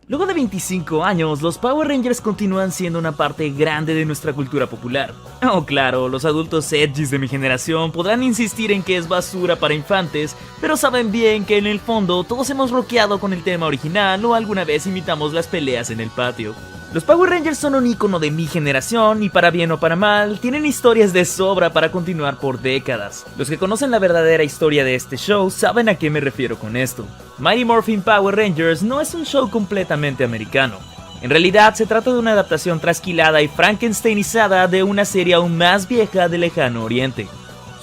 Luego de 25 años, los Power Rangers continúan siendo una parte grande de nuestra cultura popular. Oh claro, los adultos edgys de mi generación podrán insistir en que es basura para infantes, pero saben bien que en el fondo todos hemos rockeado con el tema original o alguna vez imitamos las peleas en el patio. Los Power Rangers son un icono de mi generación y para bien o para mal, tienen historias de sobra para continuar por décadas. Los que conocen la verdadera historia de este show saben a qué me refiero con esto. Mighty Morphin Power Rangers no es un show completamente americano. En realidad se trata de una adaptación trasquilada y frankensteinizada de una serie aún más vieja del lejano oriente.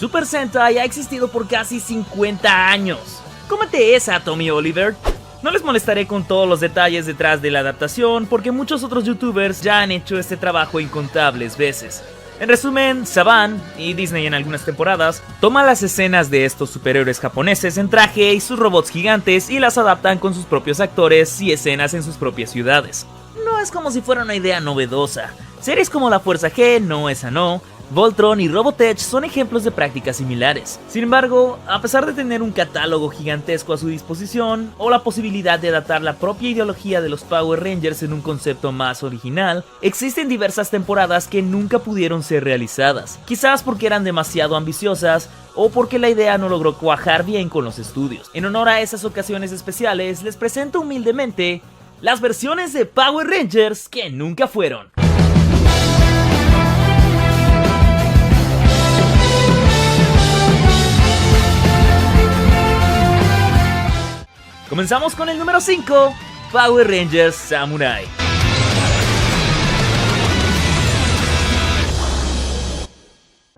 Super Sentai ha existido por casi 50 años. Cómete esa, Tommy Oliver. No les molestaré con todos los detalles detrás de la adaptación porque muchos otros youtubers ya han hecho este trabajo incontables veces. En resumen, Saban, y Disney en algunas temporadas, toma las escenas de estos superhéroes japoneses en traje y sus robots gigantes y las adaptan con sus propios actores y escenas en sus propias ciudades. No es como si fuera una idea novedosa. Series como La Fuerza G, No Esa No, Voltron y Robotech son ejemplos de prácticas similares. Sin embargo, a pesar de tener un catálogo gigantesco a su disposición, o la posibilidad de adaptar la propia ideología de los Power Rangers en un concepto más original, existen diversas temporadas que nunca pudieron ser realizadas, quizás porque eran demasiado ambiciosas, o porque la idea no logró cuajar bien con los estudios. En honor a esas ocasiones especiales, les presento humildemente las versiones de Power Rangers que nunca fueron. Comenzamos con el número 5, Power Rangers Samurai.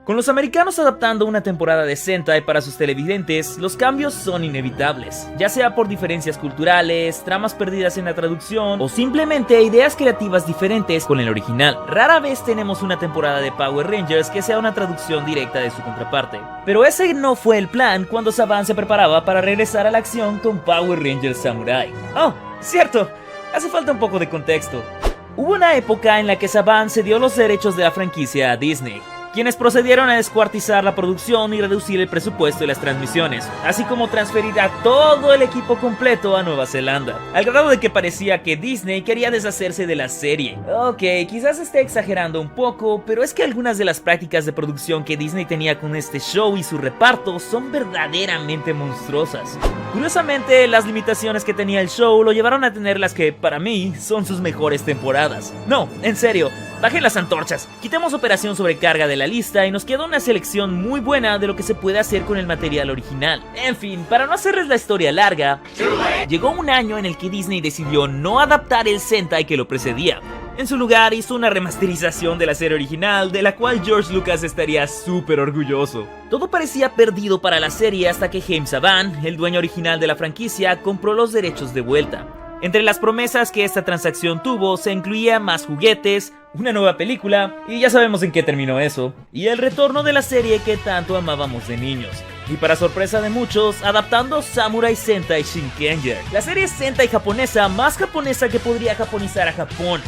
Con los americanos adaptando una temporada de Sentai para sus televidentes, los cambios son inevitables, ya sea por diferencias culturales, tramas perdidas en la traducción o simplemente ideas creativas diferentes con el original. Rara vez tenemos una temporada de Power Rangers que sea una traducción directa de su contraparte. Pero ese no fue el plan cuando Saban se preparaba para regresar a la acción con Power Rangers Samurai. Oh, cierto, hace falta un poco de contexto. Hubo una época en la que Saban cedió los derechos de la franquicia a Disney, quienes procedieron a descuartizar la producción y reducir el presupuesto de las transmisiones, así como transferir a todo el equipo completo a Nueva Zelanda, al grado de que parecía que Disney quería deshacerse de la serie. Ok, quizás esté exagerando un poco, pero es que algunas de las prácticas de producción que Disney tenía con este show y su reparto son verdaderamente monstruosas. Curiosamente, las limitaciones que tenía el show lo llevaron a tener las que, para mí, son sus mejores temporadas. No, en serio, bajen las antorchas, quitemos Operación Sobrecarga de la lista y nos queda una selección muy buena de lo que se puede hacer con el material original. En fin, para no hacerles la historia larga, llegó un año en el que Disney decidió no adaptar el Sentai que lo precedía. En su lugar hizo una remasterización de la serie original, de la cual George Lucas estaría súper orgulloso. Todo parecía perdido para la serie hasta que James Saban, el dueño original de la franquicia, compró los derechos de vuelta. Entre las promesas que esta transacción tuvo se incluía más juguetes, una nueva película, y ya sabemos en qué terminó eso, y el retorno de la serie que tanto amábamos de niños. Y para sorpresa de muchos, adaptando Samurai Sentai Shinkenger, la serie Sentai japonesa más japonesa que podría japonizar a Japón.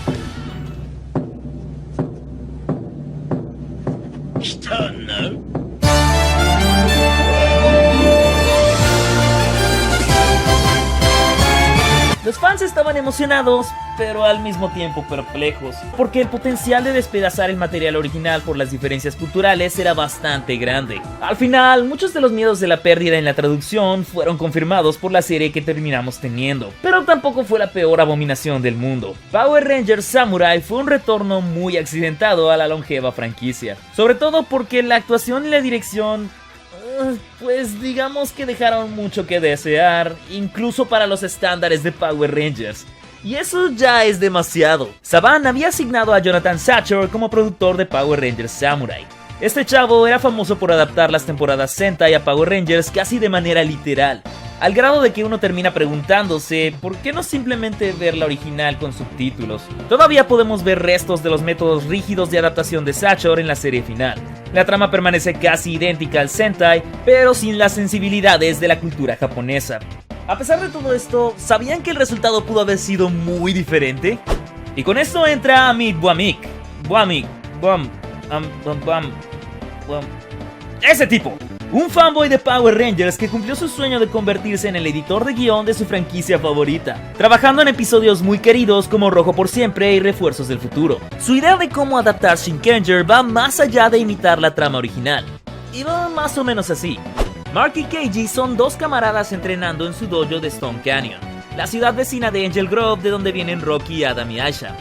Los fans estaban emocionados, pero al mismo tiempo perplejos, porque el potencial de despedazar el material original por las diferencias culturales era bastante grande. Al final, muchos de los miedos de la pérdida en la traducción fueron confirmados por la serie que terminamos teniendo, pero tampoco fue la peor abominación del mundo. Power Rangers Samurai fue un retorno muy accidentado a la longeva franquicia, sobre todo porque la actuación y la dirección, pues digamos que dejaron mucho que desear, incluso para los estándares de Power Rangers. Y eso ya es demasiado. Saban había asignado a Jonathan Sacher como productor de Power Rangers Samurai. Este chavo era famoso por adaptar las temporadas Sentai a Power Rangers casi de manera literal, al grado de que uno termina preguntándose ¿por qué no simplemente ver la original con subtítulos? Todavía podemos ver restos de los métodos rígidos de adaptación de Sacher en la serie final. La trama permanece casi idéntica al Sentai, pero sin las sensibilidades de la cultura japonesa. A pesar de todo esto, ¿sabían que el resultado pudo haber sido muy diferente? Y con esto entra Amit Bwamik. Ese tipo. un fanboy de Power Rangers que cumplió su sueño de convertirse en el editor de guión de su franquicia favorita, trabajando en episodios muy queridos como Rojo por Siempre y Refuerzos del Futuro. Su idea de cómo adaptar Shinkenger va más allá de imitar la trama original, y va más o menos así. Mark y Keiji son dos camaradas entrenando en su dojo de Stone Canyon, la ciudad vecina de Angel Grove, de donde vienen Rocky, Adam y Aisha,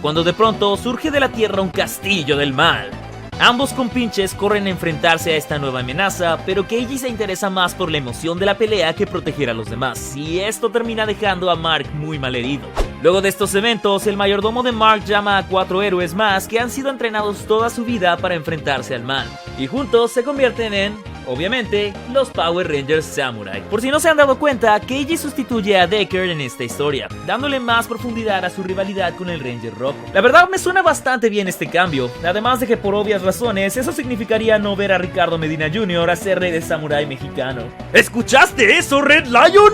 cuando de pronto surge de la tierra un castillo del mal. Ambos compinches corren a enfrentarse a esta nueva amenaza, pero Keiji se interesa más por la emoción de la pelea que proteger a los demás, y esto termina dejando a Mark muy malherido. Luego de estos eventos, el mayordomo de Mark llama a 4 héroes más que han sido entrenados toda su vida para enfrentarse al mal, y juntos se convierten en, obviamente, los Power Rangers Samurai. Por si no se han dado cuenta, Keiji sustituye a Decker en esta historia, dándole más profundidad a su rivalidad con el Ranger Rojo. La verdad me suena bastante bien este cambio, además de que por obvias razones eso significaría no ver a Ricardo Medina Jr. hacer rey de samurái mexicano. ¿Escuchaste eso, Red Lion?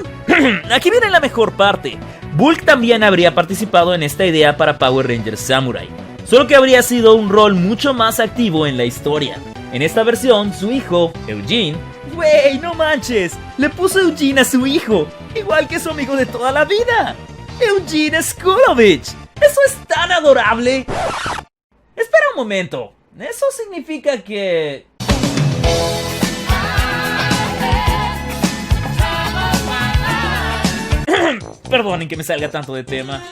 Aquí viene la mejor parte. Bulk también habría participado en esta idea para Power Rangers Samurai, solo que habría sido un rol mucho más activo en la historia. En esta versión, su hijo, Eugene... ¡Wey, no manches! Le puso Eugene a su hijo, igual que su amigo de toda la vida, Eugene Skulovich. ¡Eso es tan adorable! Espera un momento, ¿eso significa que...? Perdonen que me salga tanto de tema.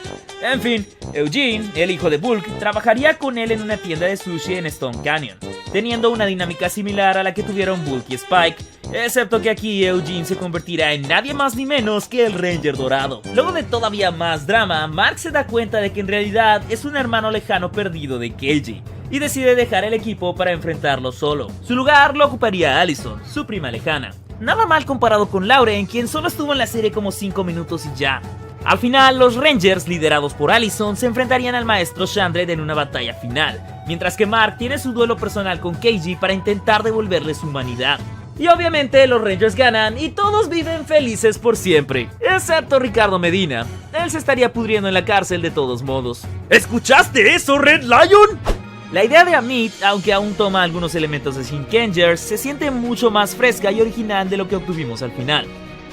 En fin, Eugene, el hijo de Bulk, trabajaría con él en una tienda de sushi en Stone Canyon, teniendo una dinámica similar a la que tuvieron Bulk y Spike, excepto que aquí Eugene se convertirá en nadie más ni menos que el Ranger Dorado. Luego de todavía más drama, Mark se da cuenta de que en realidad es un hermano lejano perdido de Keiji, y decide dejar el equipo para enfrentarlo solo. Su lugar lo ocuparía Allison, su prima lejana. Nada mal comparado con Lauren, quien solo estuvo en la serie como 5 minutos y ya. Al final, los Rangers, liderados por Allison, se enfrentarían al maestro Shandred en una batalla final, mientras que Mark tiene su duelo personal con Keiji para intentar devolverle su humanidad. Y obviamente los Rangers ganan y todos viven felices por siempre, excepto Ricardo Medina. Él se estaría pudriendo en la cárcel de todos modos. ¿Escuchaste eso, Red Lion? La idea de Amit, aunque aún toma algunos elementos de Shinkenger, se siente mucho más fresca y original de lo que obtuvimos al final,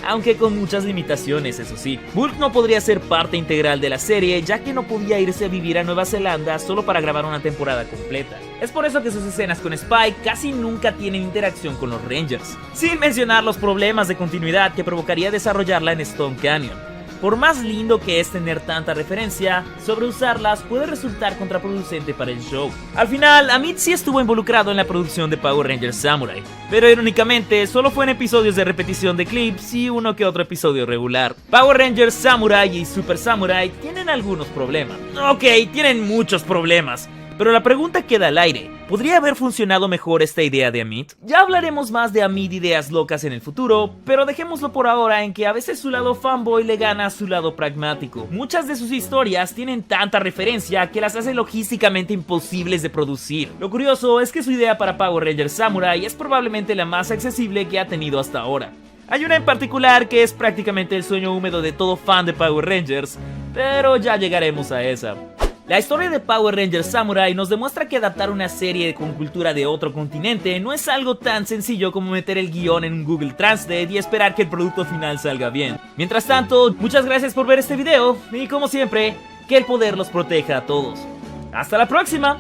aunque con muchas limitaciones, eso sí. Bulk no podría ser parte integral de la serie, ya que no podía irse a vivir a Nueva Zelanda solo para grabar una temporada completa. Es por eso que sus escenas con Spike casi nunca tienen interacción con los Rangers, sin mencionar los problemas de continuidad que provocaría desarrollarla en Stone Canyon. Por más lindo que es tener tanta referencia, sobreusarlas puede resultar contraproducente para el show. Al final, Amit sí estuvo involucrado en la producción de Power Rangers Samurai, pero irónicamente solo fue en episodios de repetición de clips y uno que otro episodio regular. Power Rangers Samurai y Super Samurai tienen algunos problemas. Ok, tienen muchos problemas, pero la pregunta queda al aire. ¿Podría haber funcionado mejor esta idea de Amit? Ya hablaremos más de Amit ideas locas en el futuro, pero dejémoslo por ahora en que a veces su lado fanboy le gana a su lado pragmático. Muchas de sus historias tienen tanta referencia que las hace logísticamente imposibles de producir. Lo curioso es que su idea para Power Rangers Samurai es probablemente la más accesible que ha tenido hasta ahora. Hay una en particular que es prácticamente el sueño húmedo de todo fan de Power Rangers, pero ya llegaremos a esa. La historia de Power Rangers Samurai nos demuestra que adaptar una serie con cultura de otro continente no es algo tan sencillo como meter el guión en un Google Translate y esperar que el producto final salga bien. Mientras tanto, muchas gracias por ver este video y como siempre, que el poder los proteja a todos. ¡Hasta la próxima!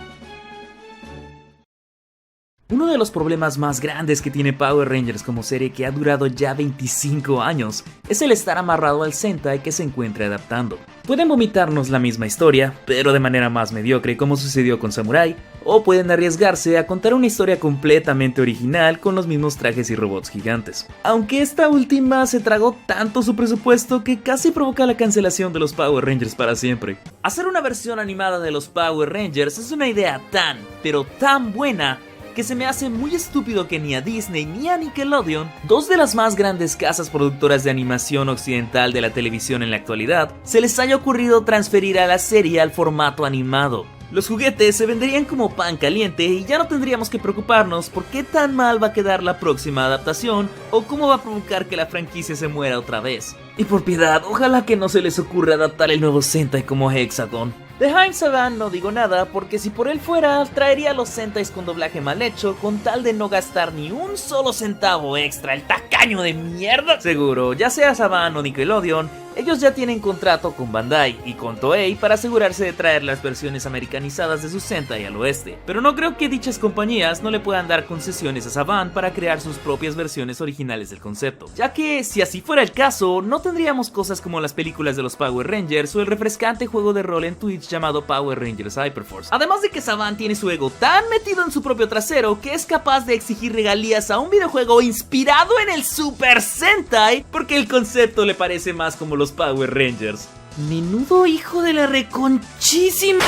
Uno de los problemas más grandes que tiene Power Rangers como serie, que ha durado ya 25 años, es el estar amarrado al Sentai que se encuentra adaptando. Pueden vomitarnos la misma historia, pero de manera más mediocre como sucedió con Samurai, o pueden arriesgarse a contar una historia completamente original con los mismos trajes y robots gigantes. Aunque esta última se tragó tanto su presupuesto que casi provoca la cancelación de los Power Rangers para siempre. Hacer una versión animada de los Power Rangers es una idea tan, pero tan buena, que se me hace muy estúpido que ni a Disney ni a Nickelodeon, dos de las más grandes casas productoras de animación occidental de la televisión en la actualidad, se les haya ocurrido transferir a la serie al formato animado. Los juguetes se venderían como pan caliente y ya no tendríamos que preocuparnos por qué tan mal va a quedar la próxima adaptación o cómo va a provocar que la franquicia se muera otra vez. Y por piedad, ojalá que no se les ocurra adaptar el nuevo Sentai como Hexagon. De Haim Saban no digo nada porque si por él fuera, traería los Sentais con doblaje mal hecho con tal de no gastar ni un solo centavo extra, el tacaño de mierda. Seguro, ya sea Saban o Nickelodeon, ellos ya tienen contrato con Bandai y con Toei para asegurarse de traer las versiones americanizadas de sus Sentai al oeste. Pero no creo que dichas compañías no le puedan dar concesiones a Saban para crear sus propias versiones originales del concepto, ya que si así fuera el caso, no tendríamos cosas como las películas de los Power Rangers o el refrescante juego de rol en Twitch llamado Power Rangers Hyperforce. Además de que Saban tiene su ego tan metido en su propio trasero que es capaz de exigir regalías a un videojuego inspirado en el Super Sentai porque el concepto le parece más como los Power Rangers. Menudo hijo de la reconchísima.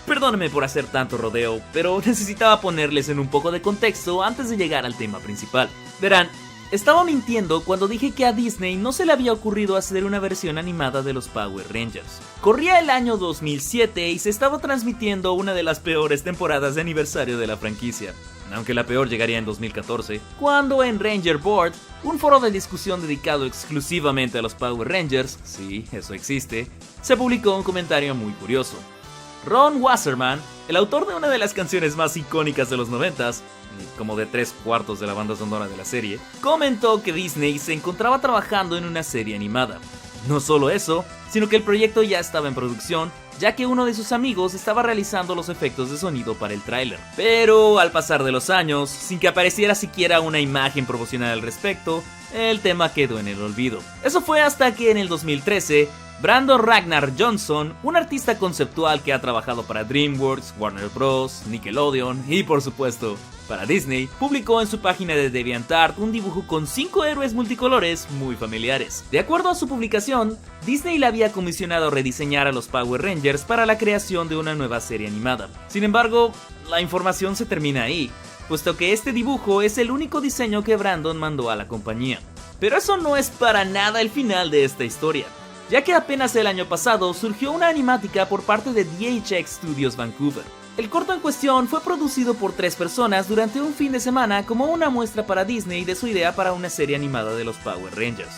Perdónenme por hacer tanto rodeo, pero necesitaba ponerles en un poco de contexto antes de llegar al tema principal. Verán, estaba mintiendo cuando dije que a Disney no se le había ocurrido hacer una versión animada de los Power Rangers. Corría el año 2007 y se estaba transmitiendo una de las peores temporadas de aniversario de la franquicia, aunque la peor llegaría en 2014, cuando en Ranger Board, un foro de discusión dedicado exclusivamente a los Power Rangers, sí, eso existe, se publicó un comentario muy curioso. Ron Wasserman, el autor de una de las canciones más icónicas de los 90s, como de 3/4 de la banda sonora de la serie, comentó que Disney se encontraba trabajando en una serie animada. No solo eso, sino que el proyecto ya estaba en producción, ya que uno de sus amigos estaba realizando los efectos de sonido para el tráiler. Pero al pasar de los años, sin que apareciera siquiera una imagen promocional al respecto, el tema quedó en el olvido. Eso fue hasta que en el 2013, Brandon Ragnar Johnson, un artista conceptual que ha trabajado para DreamWorks, Warner Bros., Nickelodeon y por supuesto para Disney, publicó en su página de DeviantArt un dibujo con 5 héroes multicolores muy familiares. De acuerdo a su publicación, Disney le había comisionado rediseñar a los Power Rangers para la creación de una nueva serie animada. Sin embargo, la información se termina ahí, puesto que este dibujo es el único diseño que Brandon mandó a la compañía. Pero eso no es para nada el final de esta historia, ya que apenas el año pasado surgió una animática por parte de DHX Studios Vancouver. El corto en cuestión fue producido por 3 personas durante un fin de semana como una muestra para Disney de su idea para una serie animada de los Power Rangers.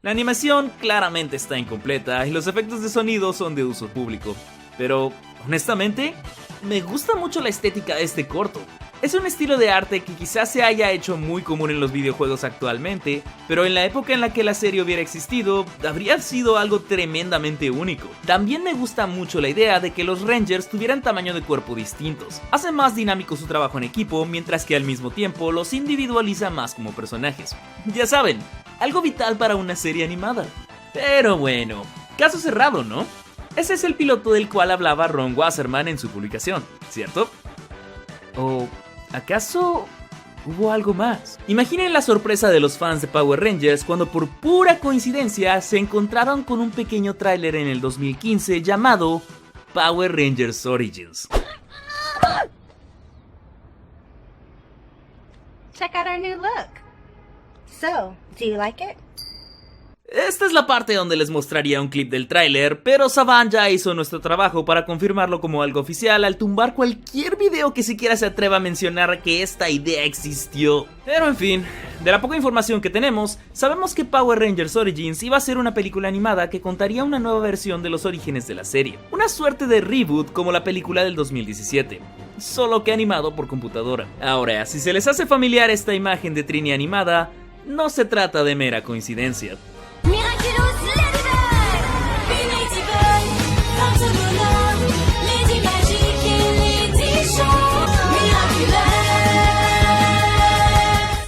La animación claramente está incompleta y los efectos de sonido son de uso público, pero honestamente, me gusta mucho la estética de este corto. Es un estilo de arte que quizás se haya hecho muy común en los videojuegos actualmente, pero en la época en la que la serie hubiera existido, habría sido algo tremendamente único. También me gusta mucho la idea de que los Rangers tuvieran tamaño de cuerpo distintos. Hace más dinámico su trabajo en equipo, mientras que al mismo tiempo los individualiza más como personajes. Ya saben, algo vital para una serie animada. Pero bueno, caso cerrado, ¿no? Ese es el piloto del cual hablaba Ron Wasserman en su publicación, ¿cierto? ¿O acaso hubo algo más? Imaginen la sorpresa de los fans de Power Rangers cuando por pura coincidencia se encontraron con un pequeño tráiler en el 2015 llamado Power Rangers Origins. Check out our new look. So, do you like it? Esta es la parte donde les mostraría un clip del tráiler, pero Saban ya hizo nuestro trabajo para confirmarlo como algo oficial al tumbar cualquier video que siquiera se atreva a mencionar que esta idea existió. Pero en fin, de la poca información que tenemos, sabemos que Power Rangers Origins iba a ser una película animada que contaría una nueva versión de los orígenes de la serie. Una suerte de reboot como la película del 2017. Solo que animado por computadora. Ahora, si se les hace familiar esta imagen de Trini animada, no se trata de mera coincidencia. Miraculous Ladybug, Beneatybug, Fantamola, Lady Magic et Lady Show, Miraculous.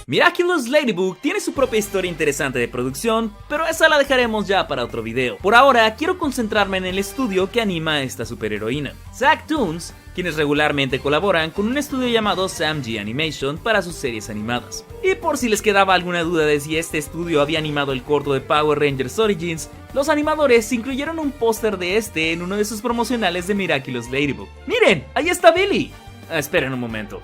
Miraculous Ladybug tiene su propia historia interesante de producción, pero esa la dejaremos ya para otro video. Por ahora, quiero concentrarme en el estudio que anima a esta superheroína, Zack Toons, quienes regularmente colaboran con un estudio llamado Sam G Animation para sus series animadas. Y por si les quedaba alguna duda de si este estudio había animado el corto de Power Rangers Origins, los animadores incluyeron un póster de este en uno de sus promocionales de Miraculous Ladybug. ¡Miren! ¡Ahí está Billy! Esperen un momento.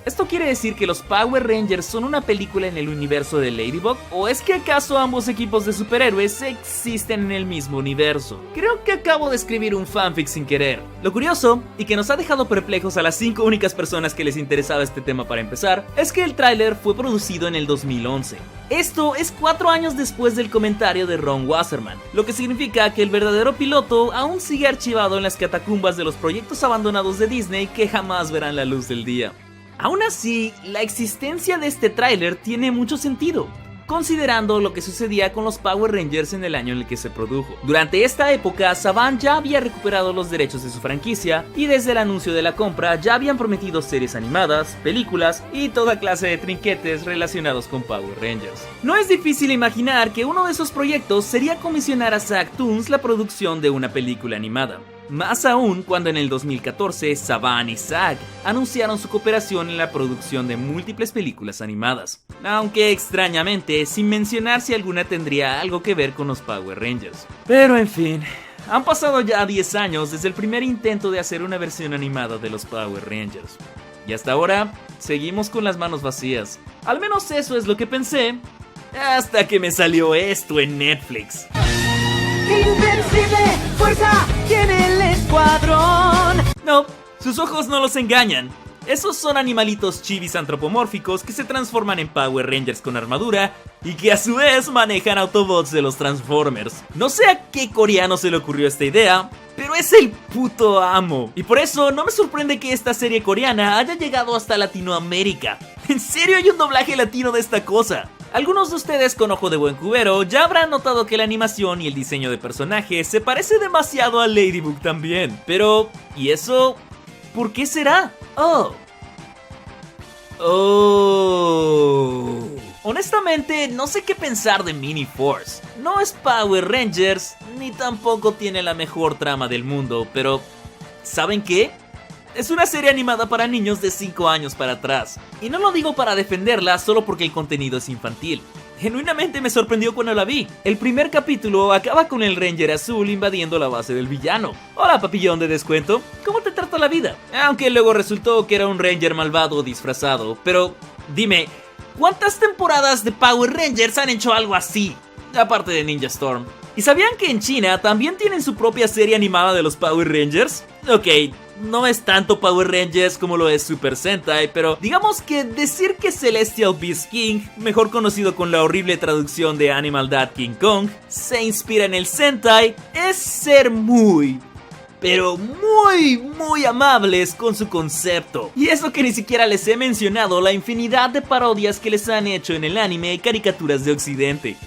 ¿Esto quiere decir que los Power Rangers son una película en el universo de Ladybug? ¿O es que acaso ambos equipos de superhéroes existen en el mismo universo? Creo que acabo de escribir un fanfic sin querer. Lo curioso, y que nos ha dejado perplejos a las 5 únicas personas que les interesaba este tema para empezar, es que el tráiler fue producido en el 2011. Esto es 4 años después del comentario de Ron Wasserman, lo que significa que el verdadero piloto aún sigue archivado en las catacumbas de los proyectos abandonados de Disney que jamás verán la luz del día. Aún así, la existencia de este tráiler tiene mucho sentido, considerando lo que sucedía con los Power Rangers en el año en el que se produjo. Durante esta época, Saban ya había recuperado los derechos de su franquicia y desde el anuncio de la compra ya habían prometido series animadas, películas y toda clase de trinquetes relacionados con Power Rangers. No es difícil imaginar que uno de esos proyectos sería comisionar a Zacktoons la producción de una película animada. Más aún cuando en el 2014 Saban y Zack anunciaron su cooperación en la producción de múltiples películas animadas, aunque extrañamente sin mencionar si alguna tendría algo que ver con los Power Rangers. Pero en fin, han pasado ya 10 años desde el primer intento de hacer una versión animada de los Power Rangers, y hasta ahora seguimos con las manos vacías. Al menos eso es lo que pensé, hasta que me salió esto en Netflix. Invencible, fuerza tiene el escuadrón. No, sus ojos no los engañan. Esos son animalitos chivis antropomórficos que se transforman en Power Rangers con armadura y que a su vez manejan Autobots de los Transformers. No sé a qué coreano se le ocurrió esta idea, pero es el puto amo. Y por eso no me sorprende que esta serie coreana haya llegado hasta Latinoamérica. ¿En serio hay un doblaje latino de esta cosa? Algunos de ustedes con ojo de buen cubero ya habrán notado que la animación y el diseño de personajes se parece demasiado a Ladybug también. Pero, ¿y eso? ¿Por qué será? Honestamente, no sé qué pensar de Mini Force. No es Power Rangers, ni tampoco tiene la mejor trama del mundo, pero ¿saben qué? Es una serie animada para niños de 5 años para atrás. Y no lo digo para defenderla solo porque el contenido es infantil. Genuinamente me sorprendió cuando la vi. El primer capítulo acaba con el Ranger azul invadiendo la base del villano. Hola, papillón de descuento, ¿cómo te trata la vida? Aunque luego resultó que era un Ranger malvado disfrazado. Pero dime, ¿cuántas temporadas de Power Rangers han hecho algo así? Aparte de Ninja Storm. ¿Y sabían que en China también tienen su propia serie animada de los Power Rangers? Ok, no es tanto Power Rangers como lo es Super Sentai, pero digamos que decir que Celestial Beast King, mejor conocido con la horrible traducción de Animal Dad King Kong, se inspira en el Sentai es ser muy, pero muy amables con su concepto. Y eso que ni siquiera les he mencionado la infinidad de parodias que les han hecho en el anime y caricaturas de Occidente.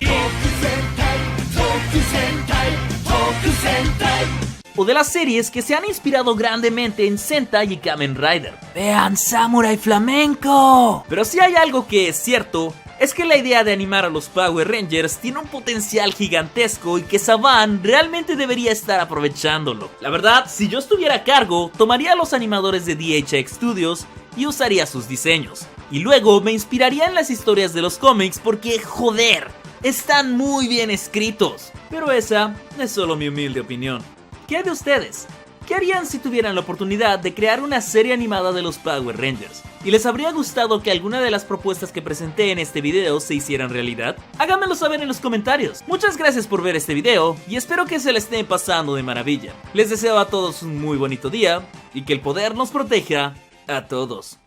O de las series que se han inspirado grandemente en Sentai y Kamen Rider. ¡Vean Samurai Flamenco! Pero si hay algo que es cierto, es que la idea de animar a los Power Rangers tiene un potencial gigantesco y que Saban realmente debería estar aprovechándolo. La verdad, si yo estuviera a cargo, tomaría a los animadores de DHX Studios y usaría sus diseños. Y luego me inspiraría en las historias de los cómics porque, joder, están muy bien escritos. Pero esa es solo mi humilde opinión. ¿Qué de ustedes? ¿Qué harían si tuvieran la oportunidad de crear una serie animada de los Power Rangers? ¿Y les habría gustado que alguna de las propuestas que presenté en este video se hicieran realidad? Háganmelo saber en los comentarios. Muchas gracias por ver este video y espero que se la estén pasando de maravilla. Les deseo a todos un muy bonito día y que el poder nos proteja a todos.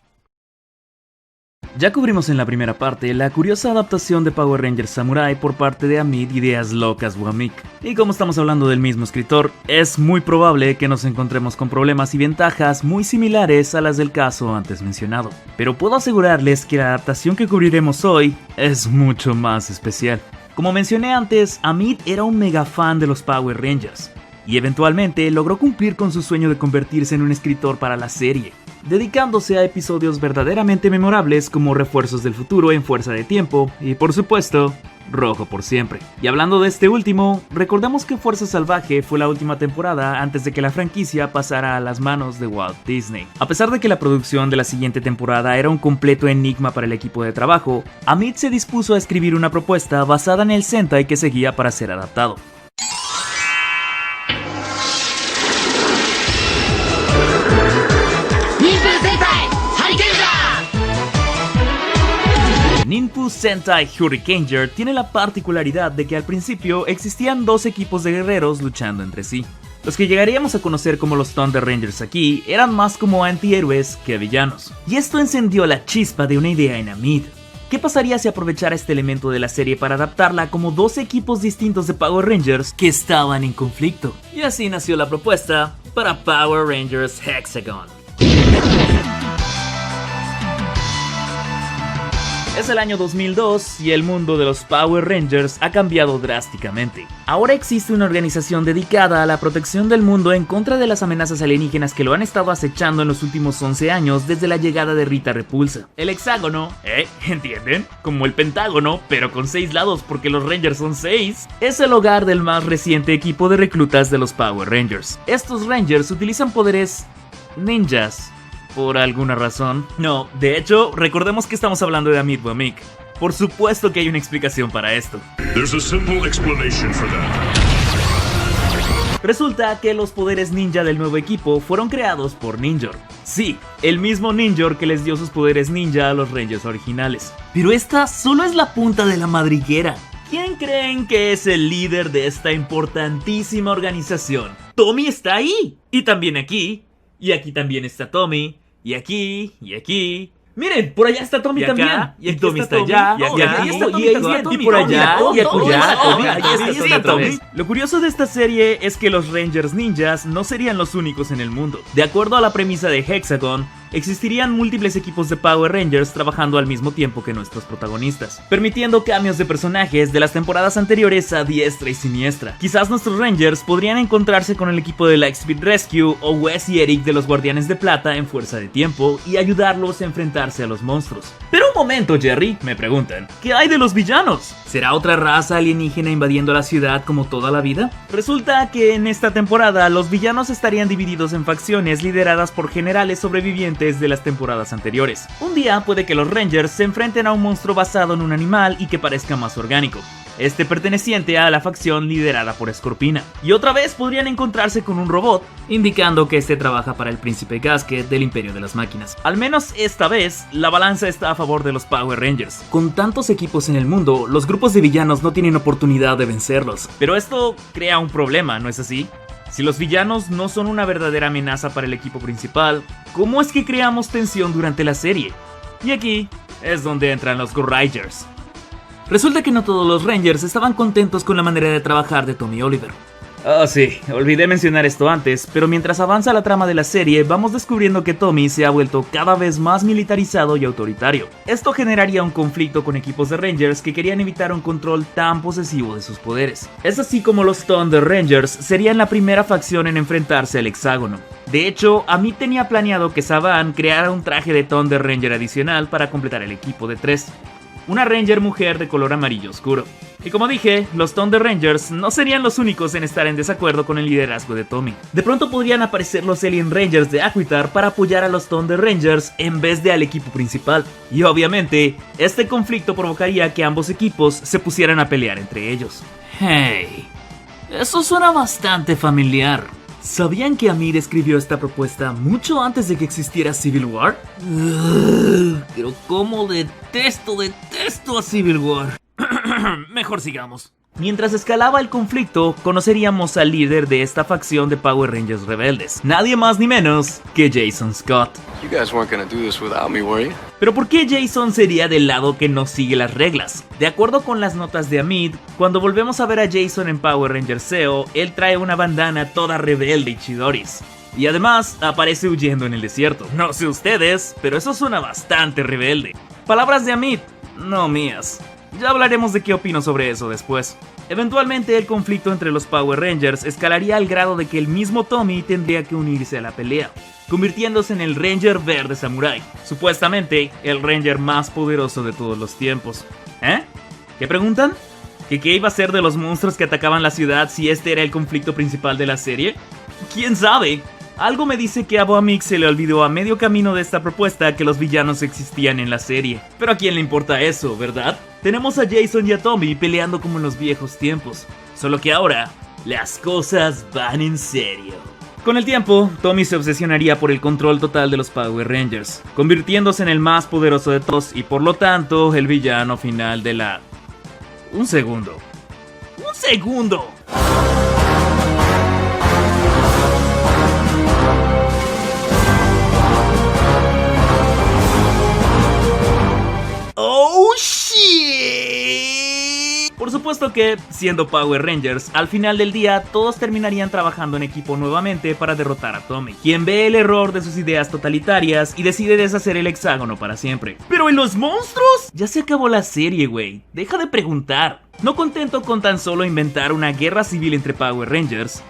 Ya cubrimos en la primera parte la curiosa adaptación de Power Rangers Samurai por parte de Amit Ideas Locas Wamik. Y como estamos hablando del mismo escritor, es muy probable que nos encontremos con problemas y ventajas muy similares a las del caso antes mencionado. Pero puedo asegurarles que la adaptación que cubriremos hoy es mucho más especial. Como mencioné antes, Amit era un mega fan de los Power Rangers y eventualmente logró cumplir con su sueño de convertirse en un escritor para la serie, dedicándose a episodios verdaderamente memorables como Refuerzos del Futuro en Fuerza de Tiempo y, por supuesto, Rojo por Siempre. Y hablando de este último, recordemos que Fuerza Salvaje fue la última temporada antes de que la franquicia pasara a las manos de Walt Disney. A pesar de que la producción de la siguiente temporada era un completo enigma para el equipo de trabajo, Amit se dispuso a escribir una propuesta basada en el Sentai que seguía para ser adaptado. Sentai Hurricaneger tiene la particularidad de que al principio existían dos equipos de guerreros luchando entre sí. Los que llegaríamos a conocer como los Thunder Rangers aquí eran más como antihéroes que villanos. Y esto encendió la chispa de una idea en Amid. ¿Qué pasaría si aprovechara este elemento de la serie para adaptarla como dos equipos distintos de Power Rangers que estaban en conflicto? Y así nació la propuesta para Power Rangers Hexagon. Es el año 2002 y el mundo de los Power Rangers ha cambiado drásticamente. Ahora existe una organización dedicada a la protección del mundo en contra de las amenazas alienígenas que lo han estado acechando en los últimos 11 años desde la llegada de Rita Repulsa. El hexágono, ¿entienden? Como el pentágono, pero con 6 lados porque los Rangers son 6. Es el hogar del más reciente equipo de reclutas de los Power Rangers. Estos Rangers utilizan poderes ninjas. Por alguna razón. No, de hecho, recordemos que estamos hablando de Amid Wamik. Por supuesto que hay una explicación para esto. There's a simple explanation for that. Resulta que los poderes ninja del nuevo equipo fueron creados por Ninjor. Sí, el mismo Ninjor que les dio sus poderes ninja a los Rangers originales. Pero esta solo es la punta de la madriguera. ¿Quién creen que es el líder de esta importantísima organización? Tommy está ahí. Y también aquí. Y aquí también está Tommy. Y aquí, y aquí. Miren, por allá está Tommy y también. Acá, y Tommy está allá. Y aquí está Tommy. Y por allá. Y aquí está Tommy. Lo curioso de esta serie es que los Rangers ninjas no serían los únicos en el mundo. De acuerdo a la premisa de Hexagon, existirían múltiples equipos de Power Rangers trabajando al mismo tiempo que nuestros protagonistas, permitiendo cambios de personajes de las temporadas anteriores a diestra y siniestra. Quizás nuestros Rangers podrían encontrarse con el equipo de Lightspeed Rescue o Wes y Eric de los Guardianes de Plata en Fuerza de Tiempo y ayudarlos a enfrentarse a los monstruos. Pero un momento, Jerry, me preguntan, ¿qué hay de los villanos? ¿Será otra raza alienígena invadiendo la ciudad como toda la vida? Resulta que en esta temporada los villanos estarían divididos en facciones lideradas por generales sobrevivientes de las temporadas anteriores. Un día puede que los Rangers se enfrenten a un monstruo basado en un animal y que parezca más orgánico, este perteneciente a la facción liderada por Scorpina. Y otra vez podrían encontrarse con un robot, indicando que este trabaja para el Príncipe Gasket del Imperio de las Máquinas. Al menos esta vez, la balanza está a favor de los Power Rangers. Con tantos equipos en el mundo, los grupos de villanos no tienen oportunidad de vencerlos. Pero esto crea un problema, ¿no es así? Si los villanos no son una verdadera amenaza para el equipo principal, ¿cómo es que creamos tensión durante la serie? Y aquí es donde entran los Go-Rangers. Resulta que no todos los Rangers estaban contentos con la manera de trabajar de Tommy Oliver. Oh sí, olvidé mencionar esto antes, pero mientras avanza la trama de la serie, vamos descubriendo que Tommy se ha vuelto cada vez más militarizado y autoritario. Esto generaría un conflicto con equipos de Rangers que querían evitar un control tan posesivo de sus poderes. Es así como los Thunder Rangers serían la primera facción en enfrentarse al hexágono. De hecho, Amid tenía planeado que Saban creara un traje de Thunder Ranger adicional para completar el equipo de 3. Una Ranger mujer de color amarillo oscuro. Y como dije, los Thunder Rangers no serían los únicos en estar en desacuerdo con el liderazgo de Tommy. De pronto podrían aparecer los Alien Rangers de Aquitar para apoyar a los Thunder Rangers en vez de al equipo principal. Y obviamente, este conflicto provocaría que ambos equipos se pusieran a pelear entre ellos. Hey, eso suena bastante familiar. ¿Sabían que Amid escribió esta propuesta mucho antes de que existiera Civil War? Pero cómo detesto a Civil War. Mejor sigamos. Mientras escalaba el conflicto, conoceríamos al líder de esta facción de Power Rangers rebeldes. Nadie más ni menos que Jason Scott. You guys weren't gonna do this without me, were you? Pero ¿por qué Jason sería del lado que no sigue las reglas? De acuerdo con las notas de Amid, cuando volvemos a ver a Jason en Power Rangers Zeo, él trae una bandana toda rebelde y chidoris. Y además, aparece huyendo en el desierto. No sé ustedes, pero eso suena bastante rebelde. Palabras de Amid, no mías. Ya hablaremos de qué opino sobre eso después. Eventualmente el conflicto entre los Power Rangers escalaría al grado de que el mismo Tommy tendría que unirse a la pelea, convirtiéndose en el Ranger Verde Samurai, supuestamente el Ranger más poderoso de todos los tiempos. ¿Eh? ¿Qué preguntan? ¿Que qué iba a ser de los monstruos que atacaban la ciudad si este era el conflicto principal de la serie? ¿Quién sabe? Algo me dice que a Wamik se le olvidó a medio camino de esta propuesta que los villanos existían en la serie. Pero a quién le importa eso, ¿verdad? Tenemos a Jason y a Tommy peleando como en los viejos tiempos. Solo que ahora, las cosas van en serio. Con el tiempo, Tommy se obsesionaría por el control total de los Power Rangers, convirtiéndose en el más poderoso de todos y por lo tanto el villano final de la... Un segundo. ¡Oh, shit! Por supuesto que, siendo Power Rangers, al final del día todos terminarían trabajando en equipo nuevamente para derrotar a Tommy, quien ve el error de sus ideas totalitarias y decide deshacer el hexágono para siempre. ¿Pero en los monstruos? Ya se acabó la serie, güey. Deja de preguntar. No contento con tan solo inventar una guerra civil entre Power Rangers,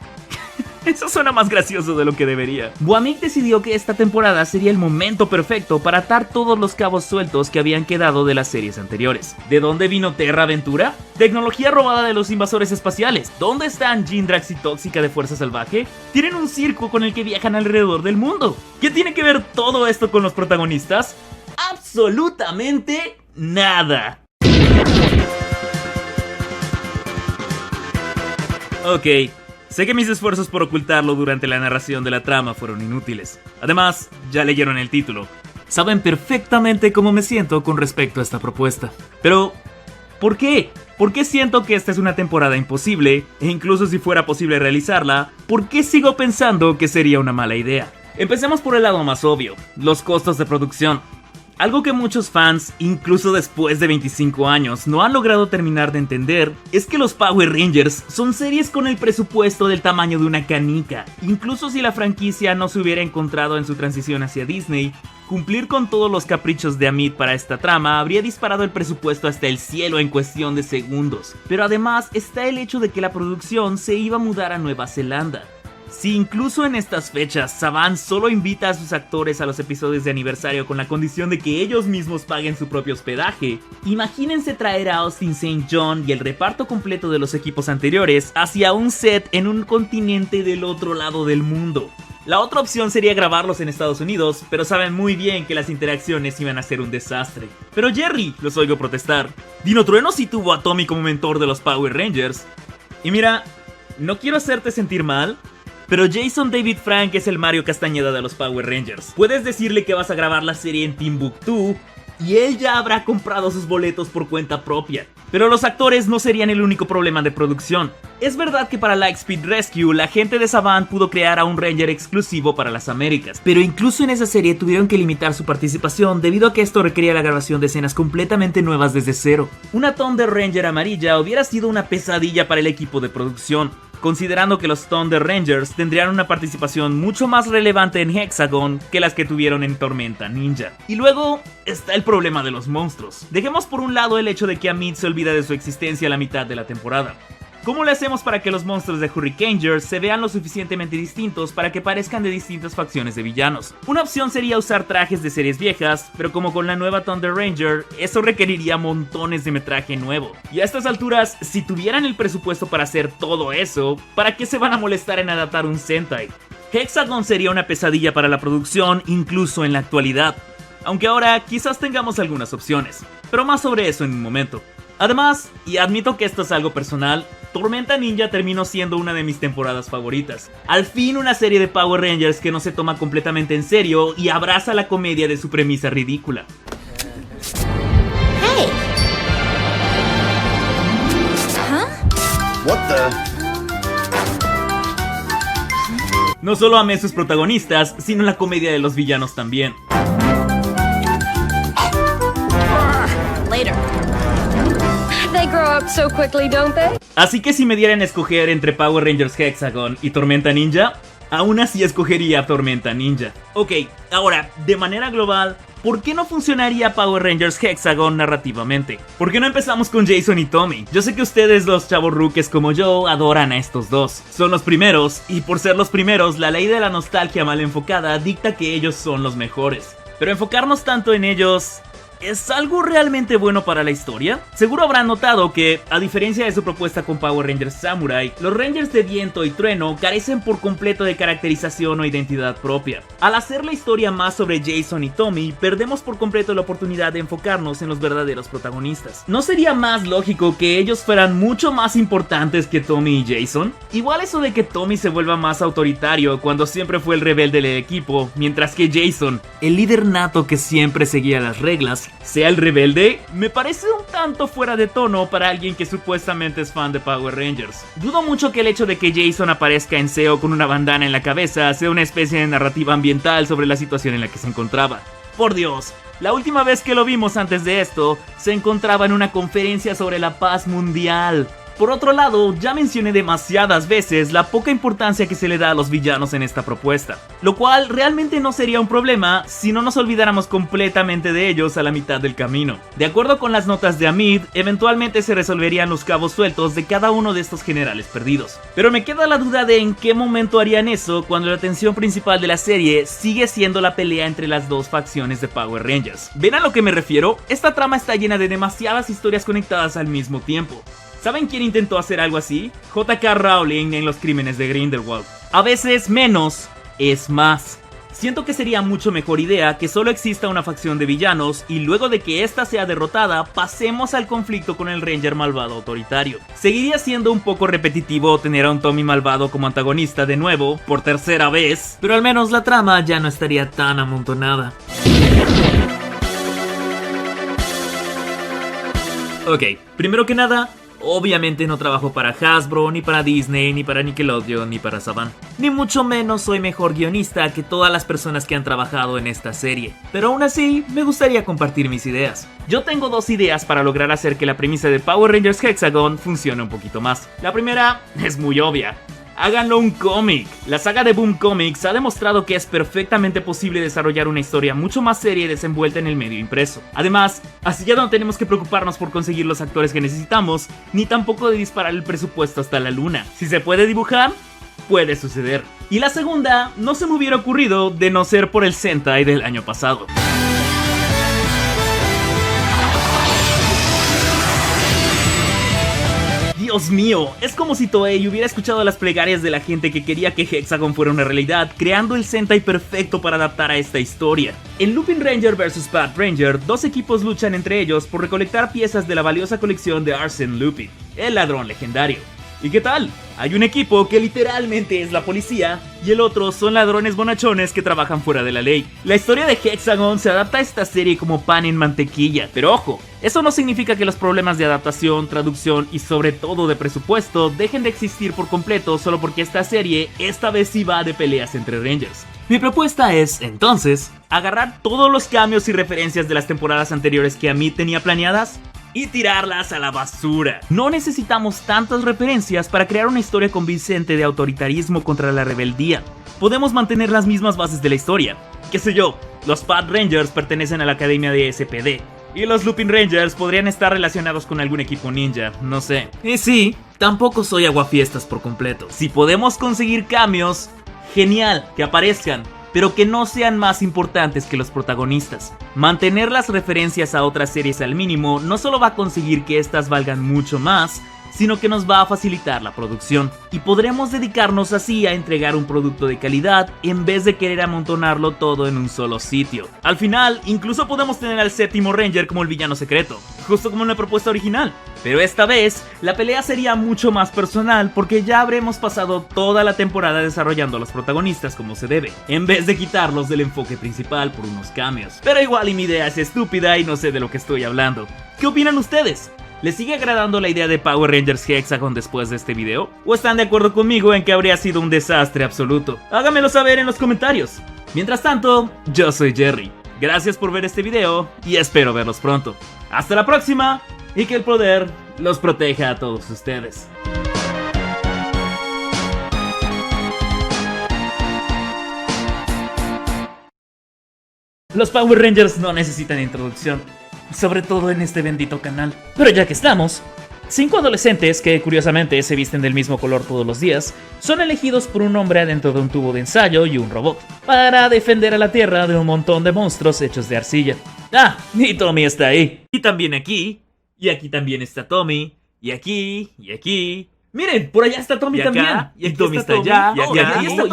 eso suena más gracioso de lo que debería. Boamik decidió que esta temporada sería el momento perfecto para atar todos los cabos sueltos que habían quedado de las series anteriores. ¿De dónde vino Terra Aventura? ¿Tecnología robada de los invasores espaciales? ¿Dónde están Jindrax y Tóxica de Fuerza Salvaje? Tienen un circo con el que viajan alrededor del mundo. ¿Qué tiene que ver todo esto con los protagonistas? Absolutamente nada. Ok. Sé que mis esfuerzos por ocultarlo durante la narración de la trama fueron inútiles. Además, ya leyeron el título. Saben perfectamente cómo me siento con respecto a esta propuesta. Pero, ¿por qué? ¿Por qué siento que esta es una temporada imposible? E incluso si fuera posible realizarla, ¿por qué sigo pensando que sería una mala idea? Empecemos por el lado más obvio, los costos de producción. Algo que muchos fans, incluso después de 25 años, no han logrado terminar de entender es que los Power Rangers son series con el presupuesto del tamaño de una canica. Incluso si la franquicia no se hubiera encontrado en su transición hacia Disney, cumplir con todos los caprichos de Amit para esta trama habría disparado el presupuesto hasta el cielo en cuestión de segundos. Pero además está el hecho de que la producción se iba a mudar a Nueva Zelanda. Si incluso en estas fechas Saban solo invita a sus actores a los episodios de aniversario con la condición de que ellos mismos paguen su propio hospedaje, imagínense traer a Austin St. John y el reparto completo de los equipos anteriores hacia un set en un continente del otro lado del mundo. La otra opción sería grabarlos en Estados Unidos, pero saben muy bien que las interacciones iban a ser un desastre. Pero Jerry, los oigo protestar. Dino Trueno sí tuvo a Tommy como mentor de los Power Rangers. Y mira, no quiero hacerte sentir mal, pero Jason David Frank es el Mario Castañeda de los Power Rangers. Puedes decirle que vas a grabar la serie en Timbuktu y él ya habrá comprado sus boletos por cuenta propia. Pero los actores no serían el único problema de producción. Es verdad que para Lightspeed Rescue la gente de Saban pudo crear a un Ranger exclusivo para las Américas, pero incluso en esa serie tuvieron que limitar su participación debido a que esto requería la grabación de escenas completamente nuevas desde cero. Una Thunder Ranger amarilla hubiera sido una pesadilla para el equipo de producción, considerando que los Thunder Rangers tendrían una participación mucho más relevante en Hexagon que las que tuvieron en Tormenta Ninja. Y luego está el problema de los monstruos. Dejemos por un lado el hecho de que Amit se olvida de su existencia a la mitad de la temporada. ¿Cómo le hacemos para que los monstruos de Hurricangers se vean lo suficientemente distintos para que parezcan de distintas facciones de villanos? Una opción sería usar trajes de series viejas, pero como con la nueva Thunder Ranger, eso requeriría montones de metraje nuevo. Y a estas alturas, si tuvieran el presupuesto para hacer todo eso, ¿para qué se van a molestar en adaptar un Sentai? Hexagon sería una pesadilla para la producción, incluso en la actualidad. Aunque ahora quizás tengamos algunas opciones, pero más sobre eso en un momento. Además, y admito que esto es algo personal, Tormenta Ninja terminó siendo una de mis temporadas favoritas. Al fin una serie de Power Rangers que no se toma completamente en serio y abraza la comedia de su premisa ridícula. Hey! Huh? What the? No solo amé sus protagonistas, sino la comedia de los villanos también. Later. They grow up so quickly, don't they? Así que si me dieran a escoger entre Power Rangers Hexagon y Tormenta Ninja, aún así escogería Tormenta Ninja. Ok, ahora, de manera global, ¿por qué no funcionaría Power Rangers Hexagon narrativamente? ¿Por qué no empezamos con Jason y Tommy? Yo sé que ustedes, los chavorruques como yo, adoran a estos dos. Son los primeros, y por ser los primeros, la ley de la nostalgia mal enfocada dicta que ellos son los mejores. Pero enfocarnos tanto en ellos ¿es algo realmente bueno para la historia? Seguro habrán notado que, a diferencia de su propuesta con Power Rangers Samurai, los Rangers de Viento y Trueno carecen por completo de caracterización o identidad propia. Al hacer la historia más sobre Jason y Tommy, perdemos por completo la oportunidad de enfocarnos en los verdaderos protagonistas. ¿No sería más lógico que ellos fueran mucho más importantes que Tommy y Jason? Igual eso de que Tommy se vuelva más autoritario cuando siempre fue el rebelde del equipo, mientras que Jason, el líder nato que siempre seguía las reglas, sea el rebelde, me parece un tanto fuera de tono para alguien que supuestamente es fan de Power Rangers. Dudo mucho que el hecho de que Jason aparezca en SEO con una bandana en la cabeza sea una especie de narrativa ambiental sobre la situación en la que se encontraba. Por Dios, la última vez que lo vimos antes de esto, se encontraba en una conferencia sobre la paz mundial. Por otro lado, ya mencioné demasiadas veces la poca importancia que se le da a los villanos en esta propuesta, lo cual realmente no sería un problema si no nos olvidáramos completamente de ellos a la mitad del camino. De acuerdo con las notas de Amid, eventualmente se resolverían los cabos sueltos de cada uno de estos generales perdidos. Pero me queda la duda de en qué momento harían eso cuando la atención principal de la serie sigue siendo la pelea entre las dos facciones de Power Rangers. ¿Ven a lo que me refiero? Esta trama está llena de demasiadas historias conectadas al mismo tiempo. ¿Saben quién intentó hacer algo así? J.K. Rowling en Los Crímenes de Grindelwald. A veces menos es más. Siento que sería mucho mejor idea que solo exista una facción de villanos y luego de que ésta sea derrotada, pasemos al conflicto con el Ranger malvado autoritario. Seguiría siendo un poco repetitivo tener a un Tommy malvado como antagonista de nuevo, por tercera vez, pero al menos la trama ya no estaría tan amontonada. Ok, primero que nada, obviamente no trabajo para Hasbro, ni para Disney, ni para Nickelodeon, ni para Saban. Ni mucho menos soy mejor guionista que todas las personas que han trabajado en esta serie. Pero aún así, me gustaría compartir mis ideas. Yo tengo dos ideas para lograr hacer que la premisa de Power Rangers Hexagon funcione un poquito más. La primera es muy obvia. Háganlo un cómic. La saga de Boom Comics ha demostrado que es perfectamente posible desarrollar una historia mucho más seria y desenvuelta en el medio impreso. Además, así ya no tenemos que preocuparnos por conseguir los actores que necesitamos, ni tampoco de disparar el presupuesto hasta la luna. Si se puede dibujar, puede suceder. Y la segunda, no se me hubiera ocurrido de no ser por el Sentai del año pasado. Dios mío, es como si Toei hubiera escuchado las plegarias de la gente que quería que Hexagon fuera una realidad, creando el Sentai perfecto para adaptar a esta historia. En Lupin Ranger vs Bad Ranger, dos equipos luchan entre ellos por recolectar piezas de la valiosa colección de Arsène Lupin, el ladrón legendario. ¿Y qué tal? Hay un equipo que literalmente es la policía y el otro son ladrones bonachones que trabajan fuera de la ley. La historia de Hexagon se adapta a esta serie como pan en mantequilla, pero ojo, eso no significa que los problemas de adaptación, traducción y sobre todo de presupuesto dejen de existir por completo solo porque esta serie esta vez sí va de peleas entre Rangers. Mi propuesta es, entonces, agarrar todos los cambios y referencias de las temporadas anteriores que Amid tenía planeadas y tirarlas a la basura. No necesitamos tantas referencias para crear una historia convincente de autoritarismo contra la rebeldía. Podemos mantener las mismas bases de la historia. Qué sé yo, los Bad Rangers pertenecen a la academia de SPD y los Lupin Rangers podrían estar relacionados con algún equipo ninja, no sé. Y sí, tampoco soy aguafiestas por completo. Si podemos conseguir cambios, genial, que aparezcan, pero que no sean más importantes que los protagonistas. Mantener las referencias a otras series al mínimo no solo va a conseguir que estas valgan mucho más, sino que nos va a facilitar la producción. Y podremos dedicarnos así a entregar un producto de calidad en vez de querer amontonarlo todo en un solo sitio. Al final, incluso podemos tener al séptimo Ranger como el villano secreto, justo como en la propuesta original. Pero esta vez, la pelea sería mucho más personal porque ya habremos pasado toda la temporada desarrollando a los protagonistas como se debe, en vez de quitarlos del enfoque principal por unos cambios. Pero igual y mi idea es estúpida y no sé de lo que estoy hablando. ¿Qué opinan ustedes? ¿Les sigue agradando la idea de Power Rangers Hexagon después de este video? ¿O están de acuerdo conmigo en que habría sido un desastre absoluto? Háganmelo saber en los comentarios. Mientras tanto, yo soy Jerry. Gracias por ver este video y espero verlos pronto. Hasta la próxima y que el poder los proteja a todos ustedes. Los Power Rangers no necesitan introducción, sobre todo en este bendito canal. Pero ya que estamos, 5 adolescentes, que curiosamente se visten del mismo color todos los días, son elegidos por un hombre adentro de un tubo de ensayo y un robot, para defender a la Tierra de un montón de monstruos hechos de arcilla. Ah, y Tommy está ahí. Y también aquí, y aquí también está Tommy, y aquí, y aquí. Miren, por allá está Tommy también. Y aquí Tommy está allá. Y aquí está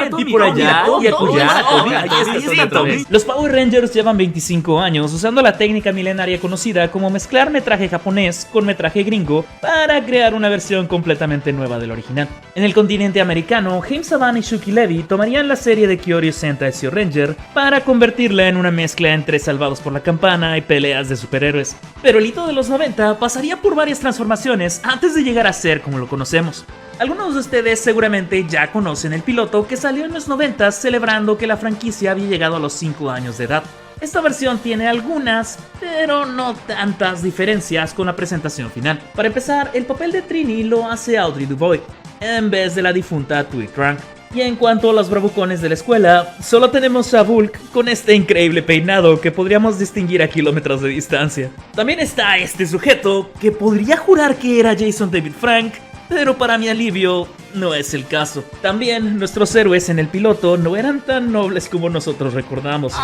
Tommy. Y por allá. Y aquí está Tommy. Los Power Rangers llevan 25 años usando la técnica milenaria conocida como mezclar metraje japonés con metraje gringo para crear una versión completamente nueva del original. En el continente americano, James Saban y Shuki Levy tomarían la serie de Kyoryu Sentai Zyuranger para convertirla en una mezcla entre Salvados por la Campana y peleas de superhéroes. Pero el hito de los 90 pasaría por varias transformaciones antes de llegar a ser como lo conocemos. Algunos de ustedes seguramente ya conocen el piloto que salió en los 90 celebrando que la franquicia había llegado a los 5 años de edad. Esta versión tiene algunas, pero no tantas diferencias con la presentación final. Para empezar, el papel de Trini lo hace Audrey Dubois, en vez de la difunta Tui Trank. Y en cuanto a los bravucones de la escuela, solo tenemos a Bulk con este increíble peinado que podríamos distinguir a kilómetros de distancia. También está este sujeto que podría jurar que era Jason David Frank, pero para mi alivio no es el caso. También nuestros héroes en el piloto no eran tan nobles como nosotros recordamos.